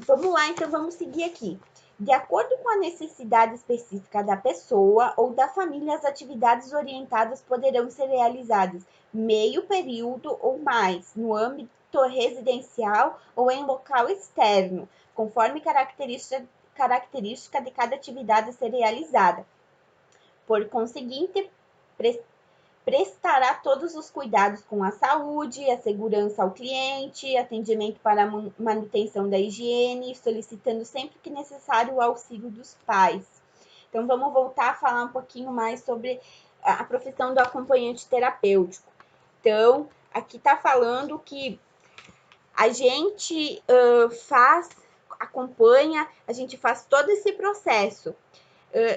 S1: Vamos lá, então vamos seguir aqui. De acordo com a necessidade específica da pessoa ou da família, as atividades orientadas poderão ser realizadas meio período ou mais, no âmbito residencial ou em local externo, conforme característica de cada atividade a ser realizada. Por conseguinte, prestará todos os cuidados com a saúde, a segurança ao cliente, atendimento para a manutenção da higiene, solicitando sempre que necessário o auxílio dos pais. Então, vamos voltar a falar um pouquinho mais sobre a profissão do acompanhante terapêutico. Então, aqui está falando que a gente acompanha, a gente faz todo esse processo.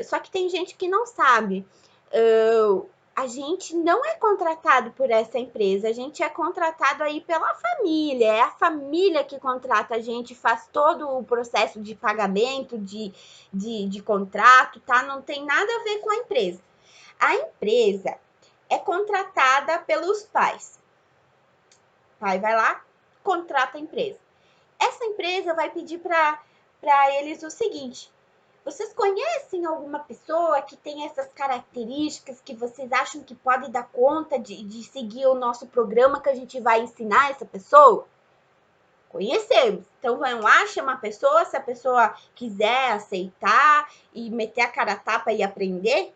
S1: Só que tem gente que não sabe. A gente não é contratado por essa empresa, a gente é contratado aí pela família, é a família que contrata a gente, faz todo o processo de pagamento, de contrato, tá? Não tem nada a ver com a empresa. A empresa é contratada pelos pais. O pai vai lá, contrata a empresa. Essa empresa vai pedir para eles o seguinte: Vocês conhecem alguma pessoa que tem essas características que vocês acham que pode dar conta de seguir o nosso programa que a gente vai ensinar essa pessoa? Conhecemos. Então, vão lá, chama a pessoa, se a pessoa quiser aceitar e meter a cara a tapa e aprender,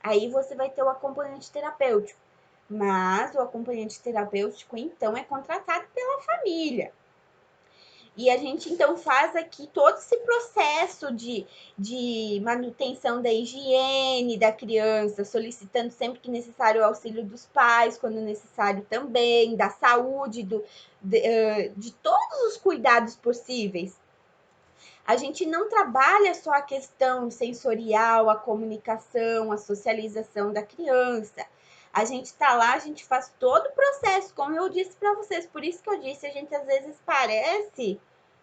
S1: aí você vai ter o acompanhante terapêutico. Mas o acompanhante terapêutico, então, é contratado pela família. E a gente, então, faz aqui todo esse processo de manutenção da higiene da criança, solicitando sempre que necessário o auxílio dos pais, quando necessário também, da saúde, de todos os cuidados possíveis. A gente não trabalha só a questão sensorial, a comunicação, a socialização da criança. A gente está lá, a gente faz todo o processo, como eu disse para vocês. Por isso que eu disse, a gente às vezes parece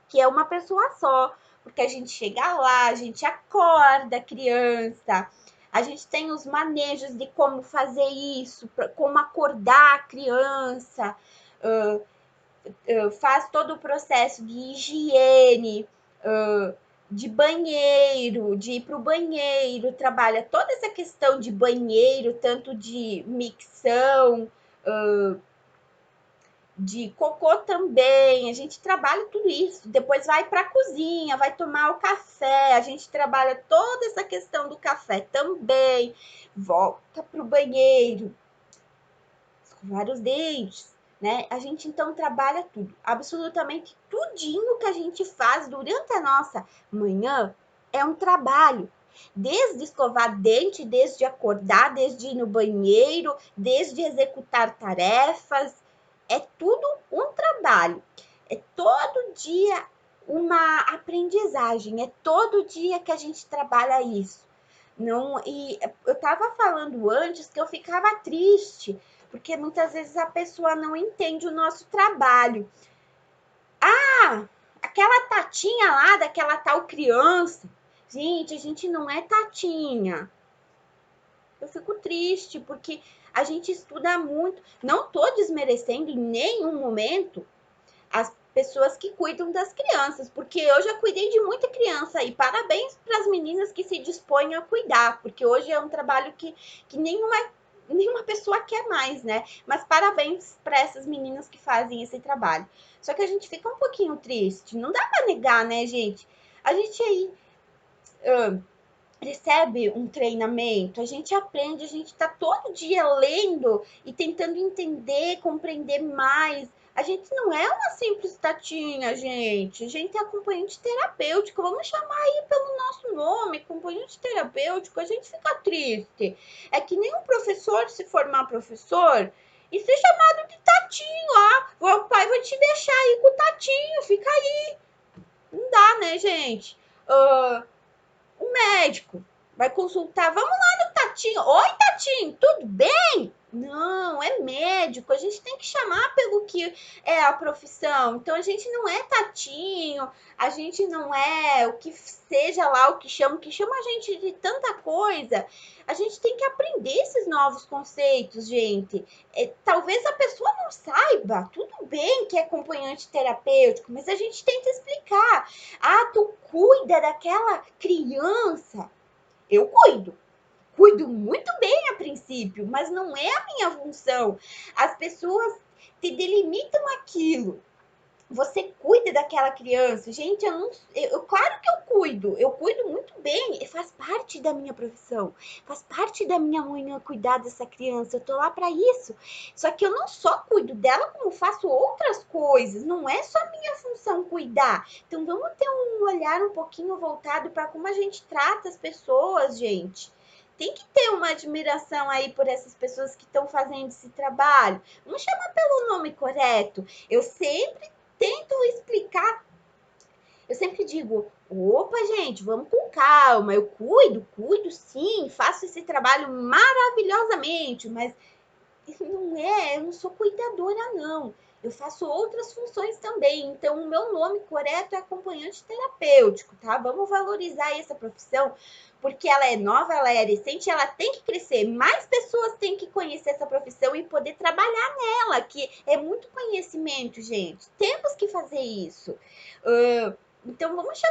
S1: que é uma pessoa só, porque a gente chega lá, a gente acorda a criança, a gente tem os manejos de como fazer isso, como acordar a criança, faz todo o processo de higiene, de banheiro, de ir para o banheiro, trabalha toda essa questão de banheiro, tanto de micção, de cocô também, a gente trabalha tudo isso. Depois vai para a cozinha, vai tomar o café, a gente trabalha toda essa questão do café também. Volta para o banheiro, escovar os dentes, né? A gente então trabalha tudo, absolutamente tudinho que a gente faz durante a nossa manhã é um trabalho. Desde escovar dente, desde acordar, desde ir no banheiro, desde executar tarefas, é tudo um trabalho. É todo dia uma aprendizagem, é todo dia que a gente trabalha isso. Não, e eu estava falando antes que eu ficava triste, porque muitas vezes a pessoa não entende o nosso trabalho. Ah, aquela tatinha lá daquela tal criança. Gente, a gente não é tatinha. Eu fico triste porque a gente estuda muito. Não estou desmerecendo em nenhum momento as pessoas que cuidam das crianças, porque eu já cuidei de muita criança e parabéns para as meninas que se dispõem a cuidar, porque hoje é um trabalho que nenhuma pessoa quer mais, né? Mas parabéns para essas meninas que fazem esse trabalho. Só que a gente fica um pouquinho triste, não dá para negar, né, gente? A gente aí recebe um treinamento, a gente aprende, a gente está todo dia lendo e tentando entender, compreender mais. A gente não é uma simples tatinha, gente. A gente é acompanhante terapêutico. Vamos chamar aí pelo nosso nome, acompanhante terapêutico. A gente fica triste. É que nem um professor se formar professor e ser chamado de tatinho. Ó, o pai vai te deixar aí com o tatinho, fica aí. Não dá, né, gente? O médico vai consultar. Vamos lá no Tatinho. Oi, Tatinho, tudo bem? Não, é médico. A gente tem que chamar pelo que é a profissão. Então a gente não é tatinho, a gente não é o que seja lá o que chama a gente de tanta coisa. A gente tem que aprender esses novos conceitos, gente. Talvez a pessoa não saiba, tudo bem que é acompanhante terapêutico, mas a gente tenta explicar. Ah, tu cuida daquela criança? Eu cuido muito bem a princípio, mas não é a minha função. As pessoas te delimitam aquilo. Você cuida daquela criança. Gente, claro que eu cuido muito bem, faz parte da minha profissão, faz parte da minha manhã cuidar dessa criança, eu tô lá para isso. Só que eu não só cuido dela, como faço outras coisas, não é só minha função cuidar. Então vamos ter um olhar um pouquinho voltado para como a gente trata as pessoas, gente. Tem que ter uma admiração aí por essas pessoas que estão fazendo esse trabalho. Vamos chamar pelo nome correto. Eu sempre tento explicar. Eu sempre digo, opa, gente, vamos com calma. Eu cuido sim, faço esse trabalho maravilhosamente, mas eu não sou cuidadora, não. Eu faço outras funções também. Então, o meu nome correto é acompanhante terapêutico, tá? Vamos valorizar essa profissão, porque ela é nova, ela é recente, ela tem que crescer. Mais pessoas têm que conhecer essa profissão e poder trabalhar nela, que é muito conhecimento, gente. Temos que fazer isso. Então, vamos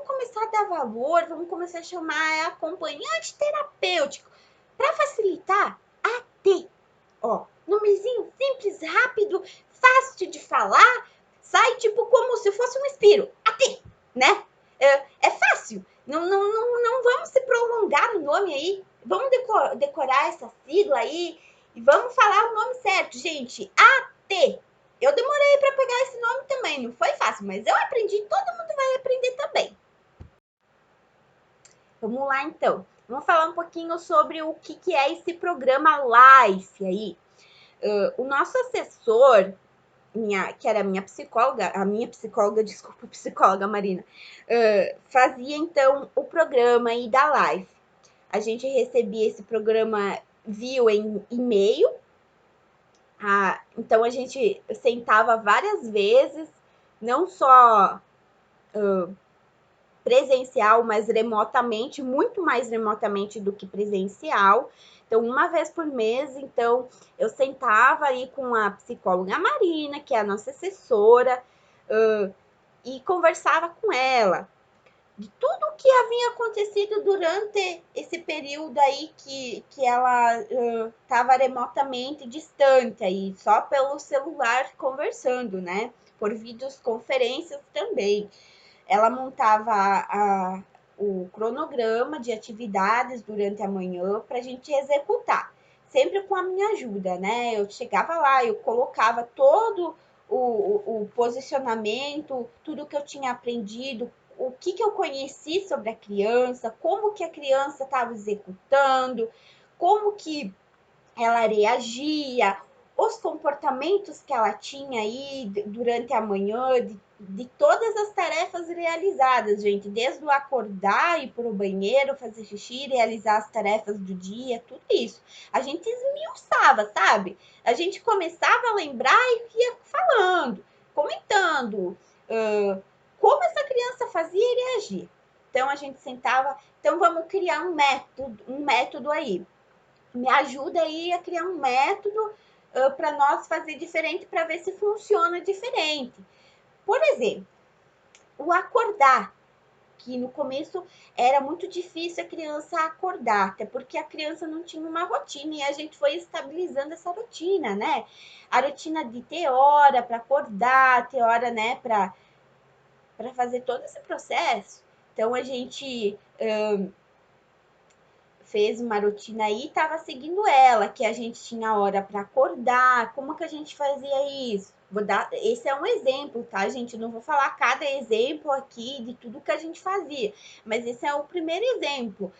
S1: começar a dar valor, vamos começar a chamar acompanhante terapêutico. Para facilitar, AT. Ó, nomezinho simples, rápido, fácil de falar, sai tipo como se fosse um Inspiro. AT, né? É fácil. Não vamos se prolongar no nome aí. Vamos decorar essa sigla aí e vamos falar o nome certo, gente. AT. Eu demorei para pegar esse nome também, não foi fácil, mas eu aprendi, todo mundo vai aprender também. Vamos lá, então. Vamos falar um pouquinho sobre o que é esse programa LIFE aí. O nosso assessor, que era a minha psicóloga, desculpa, psicóloga Marina, fazia, então, o programa aí da LIFE. A gente recebia esse programa via em e-mail. Então, a gente sentava várias vezes, não só presencial, mas remotamente, muito mais remotamente do que presencial. Então, uma vez por mês, então, eu sentava aí com a psicóloga Marina, que é a nossa assessora, e conversava com ela de tudo o que havia acontecido durante esse período aí que ela estava remotamente distante aí, só pelo celular conversando, né? Por videoconferências também. Ela montava o cronograma de atividades durante a manhã para a gente executar, sempre com a minha ajuda, né? Eu chegava lá, eu colocava todo o posicionamento, tudo que eu tinha aprendido, o que eu conheci sobre a criança, como que a criança estava executando, como que ela reagia, os comportamentos que ela tinha aí durante a manhã, de todas as tarefas realizadas, gente, desde o acordar, ir para o banheiro, fazer xixi, realizar as tarefas do dia, tudo isso. A gente esmiuçava, sabe? A gente começava a lembrar e ia falando, comentando como essa criança fazia e reagia. Então a gente sentava, então vamos criar um método aí. Me ajuda aí a criar um método para nós fazer diferente, para ver se funciona diferente. Por exemplo, o acordar, que no começo era muito difícil a criança acordar, até porque a criança não tinha uma rotina e a gente foi estabilizando essa rotina, né? A rotina de ter hora para acordar, ter hora, né, para fazer todo esse processo. Então a gente fez uma rotina aí e estava seguindo ela, que a gente tinha hora para acordar, como que a gente fazia isso? Esse é um exemplo, tá, gente? Eu não vou falar cada exemplo aqui de tudo que a gente fazia, mas esse é o primeiro exemplo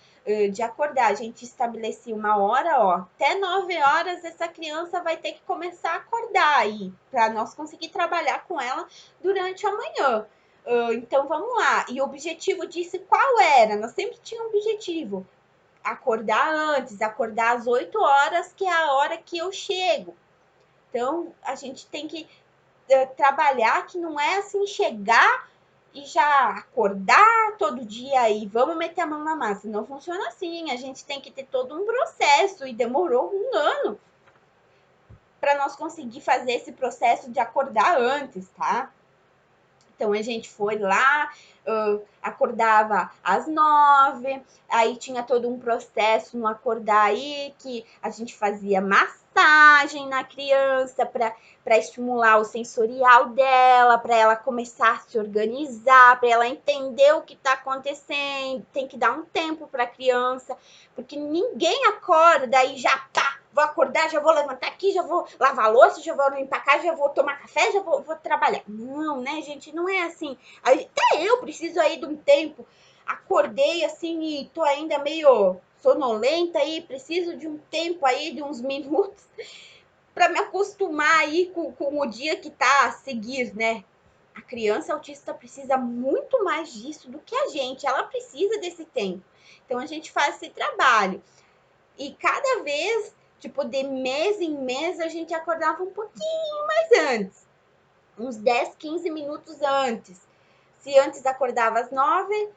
S1: de acordar. A gente estabelecia uma hora, ó, até 9 horas essa criança vai ter que começar a acordar aí, para nós conseguir trabalhar com ela durante a manhã. Então vamos lá. E o objetivo disso qual era? Nós sempre tínhamos um objetivo: acordar antes, acordar às 8 horas, que é a hora que eu chego. Então, a gente tem que trabalhar que não é assim, chegar e já acordar todo dia e vamos meter a mão na massa. Não funciona assim. A gente tem que ter todo um processo e demorou um ano para nós conseguir fazer esse processo de acordar antes, tá? Então a gente foi lá, acordava às 9, aí tinha todo um processo no acordar aí, que a gente fazia massagem na criança para estimular o sensorial dela, para ela começar a se organizar, para ela entender o que está acontecendo. Tem que dar um tempo para a criança, porque ninguém acorda e já tá. Vou acordar, já vou levantar aqui, já vou lavar a louça, já vou limpar a casa, já vou tomar café, já vou trabalhar. Não, né, gente? Não é assim. Até eu preciso aí de um tempo. Acordei assim e tô ainda meio sonolenta aí, preciso de um tempo aí, de uns minutos, para me acostumar aí com o dia que tá a seguir, né? A criança autista precisa muito mais disso do que a gente. Ela precisa desse tempo. Então a gente faz esse trabalho. E cada vez, tipo, de mês em mês, a gente acordava um pouquinho mais antes. Uns 10, 15 minutos antes. Se antes acordava às 9,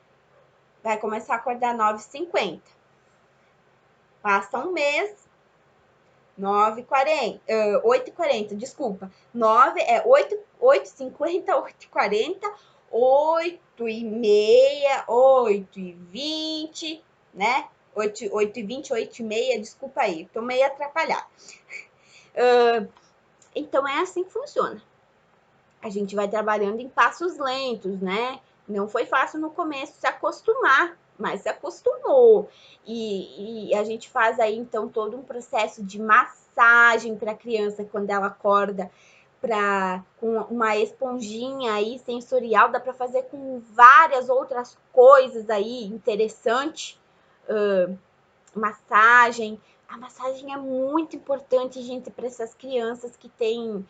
S1: vai começar a acordar às 9h50. Passa um mês, 9h40, 8h40, desculpa. 8h50, 8h40 8h30, 8h20, né? 8h20, 8h30, desculpa aí, tô meio atrapalhada. Então é assim que funciona. A gente vai trabalhando em passos lentos, né? Não foi fácil no começo se acostumar, mas se acostumou. E a gente faz aí então todo um processo de massagem para a criança quando ela acorda, com uma esponjinha aí sensorial, dá para fazer com várias outras coisas aí interessantes. Massagem. A massagem é muito importante, gente, para essas crianças que têm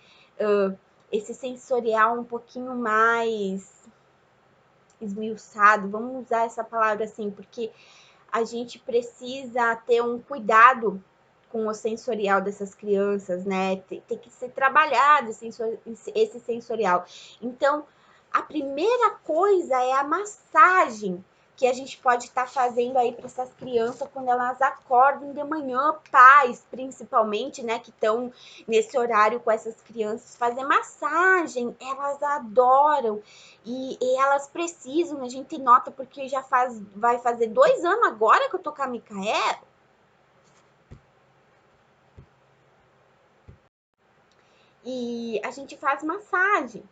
S1: esse sensorial um pouquinho mais esmiuçado, vamos usar essa palavra assim, porque a gente precisa ter um cuidado com o sensorial dessas crianças, né? Tem que ser trabalhado esse sensorial. Então, a primeira coisa é a massagem que a gente pode estar fazendo aí para essas crianças quando elas acordam de manhã, pais principalmente, né, que estão nesse horário com essas crianças, fazer massagem, elas adoram e elas precisam, a gente nota porque vai fazer 2 anos agora que eu tô com a Micaela. E a gente faz massagem.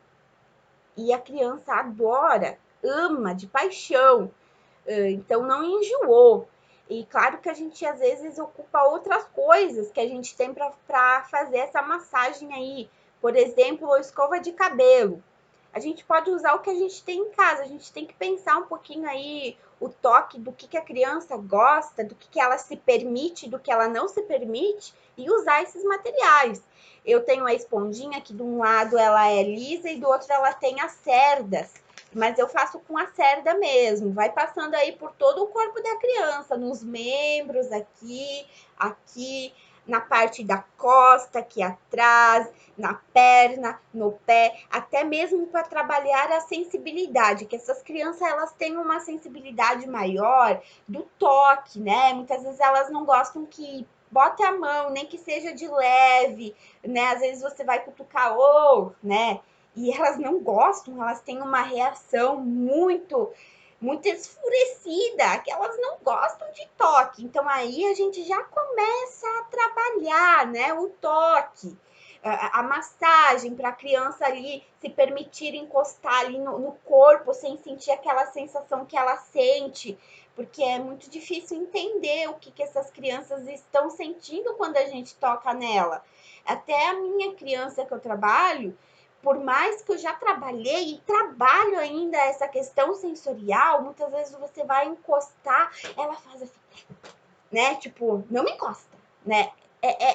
S1: E a criança adora, ama de paixão. Então não enjoou. E claro que a gente às vezes ocupa outras coisas que a gente tem para fazer essa massagem aí. Por exemplo, a escova de cabelo. A gente pode usar o que a gente tem em casa. A gente tem que pensar um pouquinho aí o toque do que a criança gosta, do que ela se permite, do que ela não se permite e usar esses materiais. Eu tenho a esponjinha que de um lado ela é lisa e do outro ela tem as cerdas, mas eu faço com a cerda mesmo. Vai passando aí por todo o corpo da criança, nos membros aqui, na parte da costa, aqui atrás, na perna, no pé, até mesmo para trabalhar a sensibilidade, que essas crianças elas têm uma sensibilidade maior do toque, né? Muitas vezes elas não gostam que bote a mão, nem que seja de leve, né? Às vezes você vai cutucar, né? E elas não gostam, elas têm uma reação muito esfurecida, que elas não gostam de toque. Então aí a gente já começa a trabalhar, né, o toque, a massagem para a criança ali se permitir encostar ali no corpo sem sentir aquela sensação que ela sente, porque é muito difícil entender o que essas crianças estão sentindo quando a gente toca nela. Até a minha criança que eu trabalho, por mais que eu já trabalhei e trabalho ainda essa questão sensorial, muitas vezes você vai encostar, ela faz assim, né? Tipo, não me encosta, né?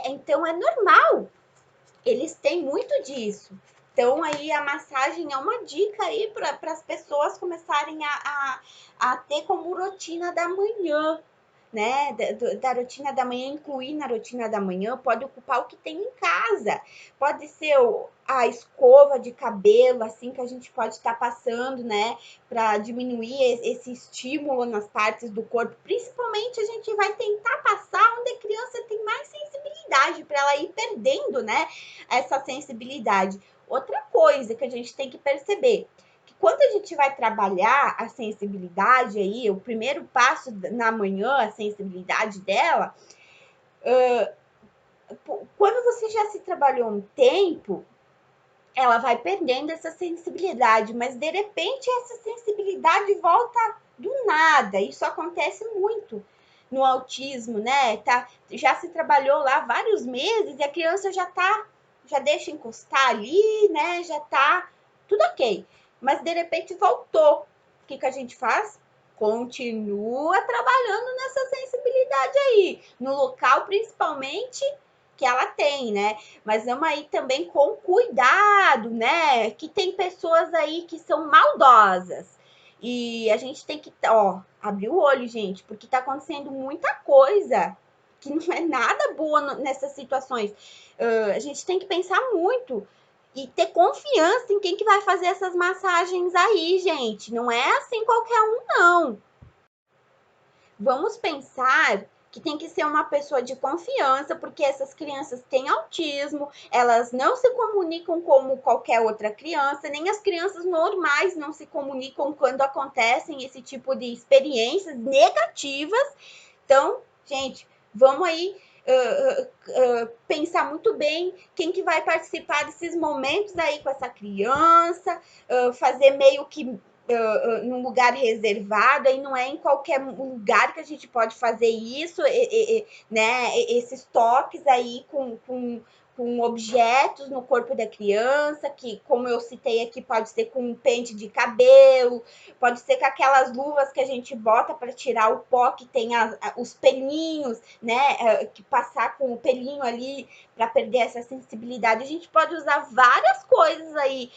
S1: Então é normal, eles têm muito disso. Então aí a massagem é uma dica aí para as pessoas começarem a ter como rotina da manhã, né? Da rotina da manhã, incluir na rotina da manhã, pode ocupar o que tem em casa. Pode ser a escova de cabelo, assim, que a gente pode estar passando, né? Para diminuir esse estímulo nas partes do corpo. Principalmente a gente vai tentar passar onde a criança tem mais sensibilidade, para ela ir perdendo, né? Essa sensibilidade. Outra coisa que a gente tem que perceber, quando a gente vai trabalhar a sensibilidade aí, o primeiro passo na manhã, a sensibilidade dela, quando você já se trabalhou um tempo, ela vai perdendo essa sensibilidade, mas de repente essa sensibilidade volta do nada. Isso acontece muito no autismo, né? Já se trabalhou lá vários meses e a criança já deixa encostar ali, né? Já tá tudo ok. Mas de repente voltou. O que a gente faz? Continua trabalhando nessa sensibilidade aí, no local principalmente que ela tem, né? Mas vamos aí também com cuidado, né? Que tem pessoas aí que são maldosas. E a gente tem que, abrir o olho, gente, porque tá acontecendo muita coisa que não é nada boa nessas situações. A gente tem que pensar muito e ter confiança em quem que vai fazer essas massagens aí, gente. Não é assim qualquer um, não. Vamos pensar que tem que ser uma pessoa de confiança, porque essas crianças têm autismo, elas não se comunicam como qualquer outra criança, nem as crianças normais não se comunicam quando acontecem esse tipo de experiências negativas. Então, gente, vamos aí pensar muito bem quem que vai participar desses momentos aí com essa criança, fazer meio que num lugar reservado, aí não é em qualquer lugar que a gente pode fazer isso, né? Esses toques aí com objetos no corpo da criança, que, como eu citei aqui, pode ser com um pente de cabelo, pode ser com aquelas luvas que a gente bota para tirar o pó que tem os pelinhos, né? Que passar com o pelinho ali para perder essa sensibilidade. A gente pode usar várias coisas aí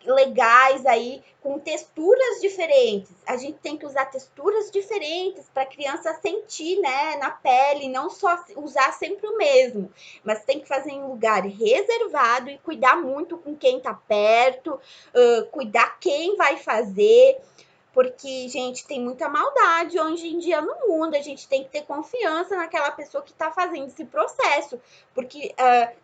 S1: legais aí, com texturas diferentes. A gente tem que usar texturas diferentes para a criança sentir, né, na pele, não só usar sempre o mesmo, mas tem que fazer em um lugar reservado e cuidar muito com quem tá perto, cuidar quem vai fazer, porque, gente, tem muita maldade hoje em dia no mundo, a gente tem que ter confiança naquela pessoa que está fazendo esse processo, porque,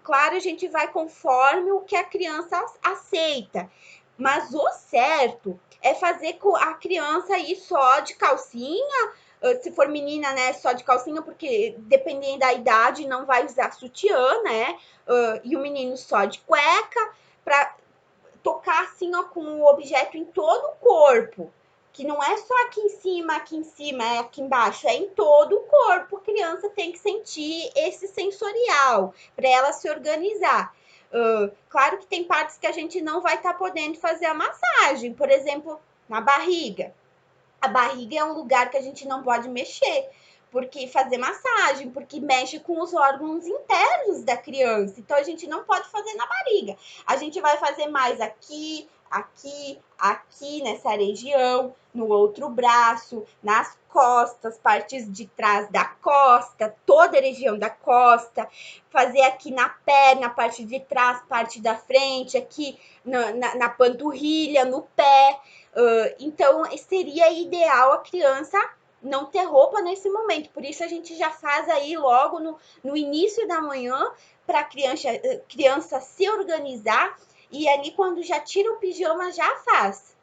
S1: claro, a gente vai conforme o que a criança aceita, mas o certo é fazer com a criança ir só de calcinha, se for menina, né, só de calcinha, porque dependendo da idade não vai usar sutiã, né, e o menino só de cueca, para tocar assim, ó, com o objeto em todo o corpo, que não é só aqui em cima, é aqui embaixo, é em todo o corpo. A criança tem que sentir esse sensorial para ela se organizar. Claro que tem partes que a gente não vai estar podendo fazer a massagem, por exemplo, na barriga. A barriga é um lugar que a gente não pode mexer, porque fazer massagem, porque mexe com os órgãos internos da criança. Então a gente não pode fazer na barriga. A gente vai fazer mais aqui, aqui, aqui nessa região, no outro braço, nas costas, partes de trás da costa, toda a região da costa, fazer aqui na perna, parte de trás, parte da frente, aqui na panturrilha, no pé. Então, seria ideal a criança não ter roupa nesse momento. Por isso, a gente já faz aí logo no início da manhã para a criança se organizar. E ali, quando já tira o pijama, já faz.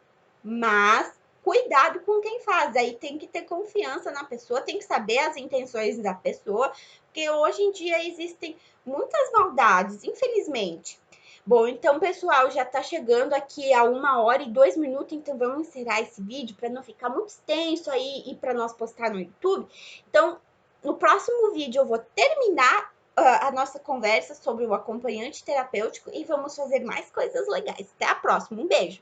S1: Mas cuidado com quem faz. Aí tem que ter confiança na pessoa, tem que saber as intenções da pessoa, porque hoje em dia existem muitas maldades, infelizmente. Bom, então, pessoal, já tá chegando aqui a 1h02, então vamos encerrar esse vídeo para não ficar muito extenso aí e para nós postar no YouTube. Então, no próximo vídeo eu vou terminar a nossa conversa sobre o acompanhante terapêutico e vamos fazer mais coisas legais. Até a próxima, um beijo!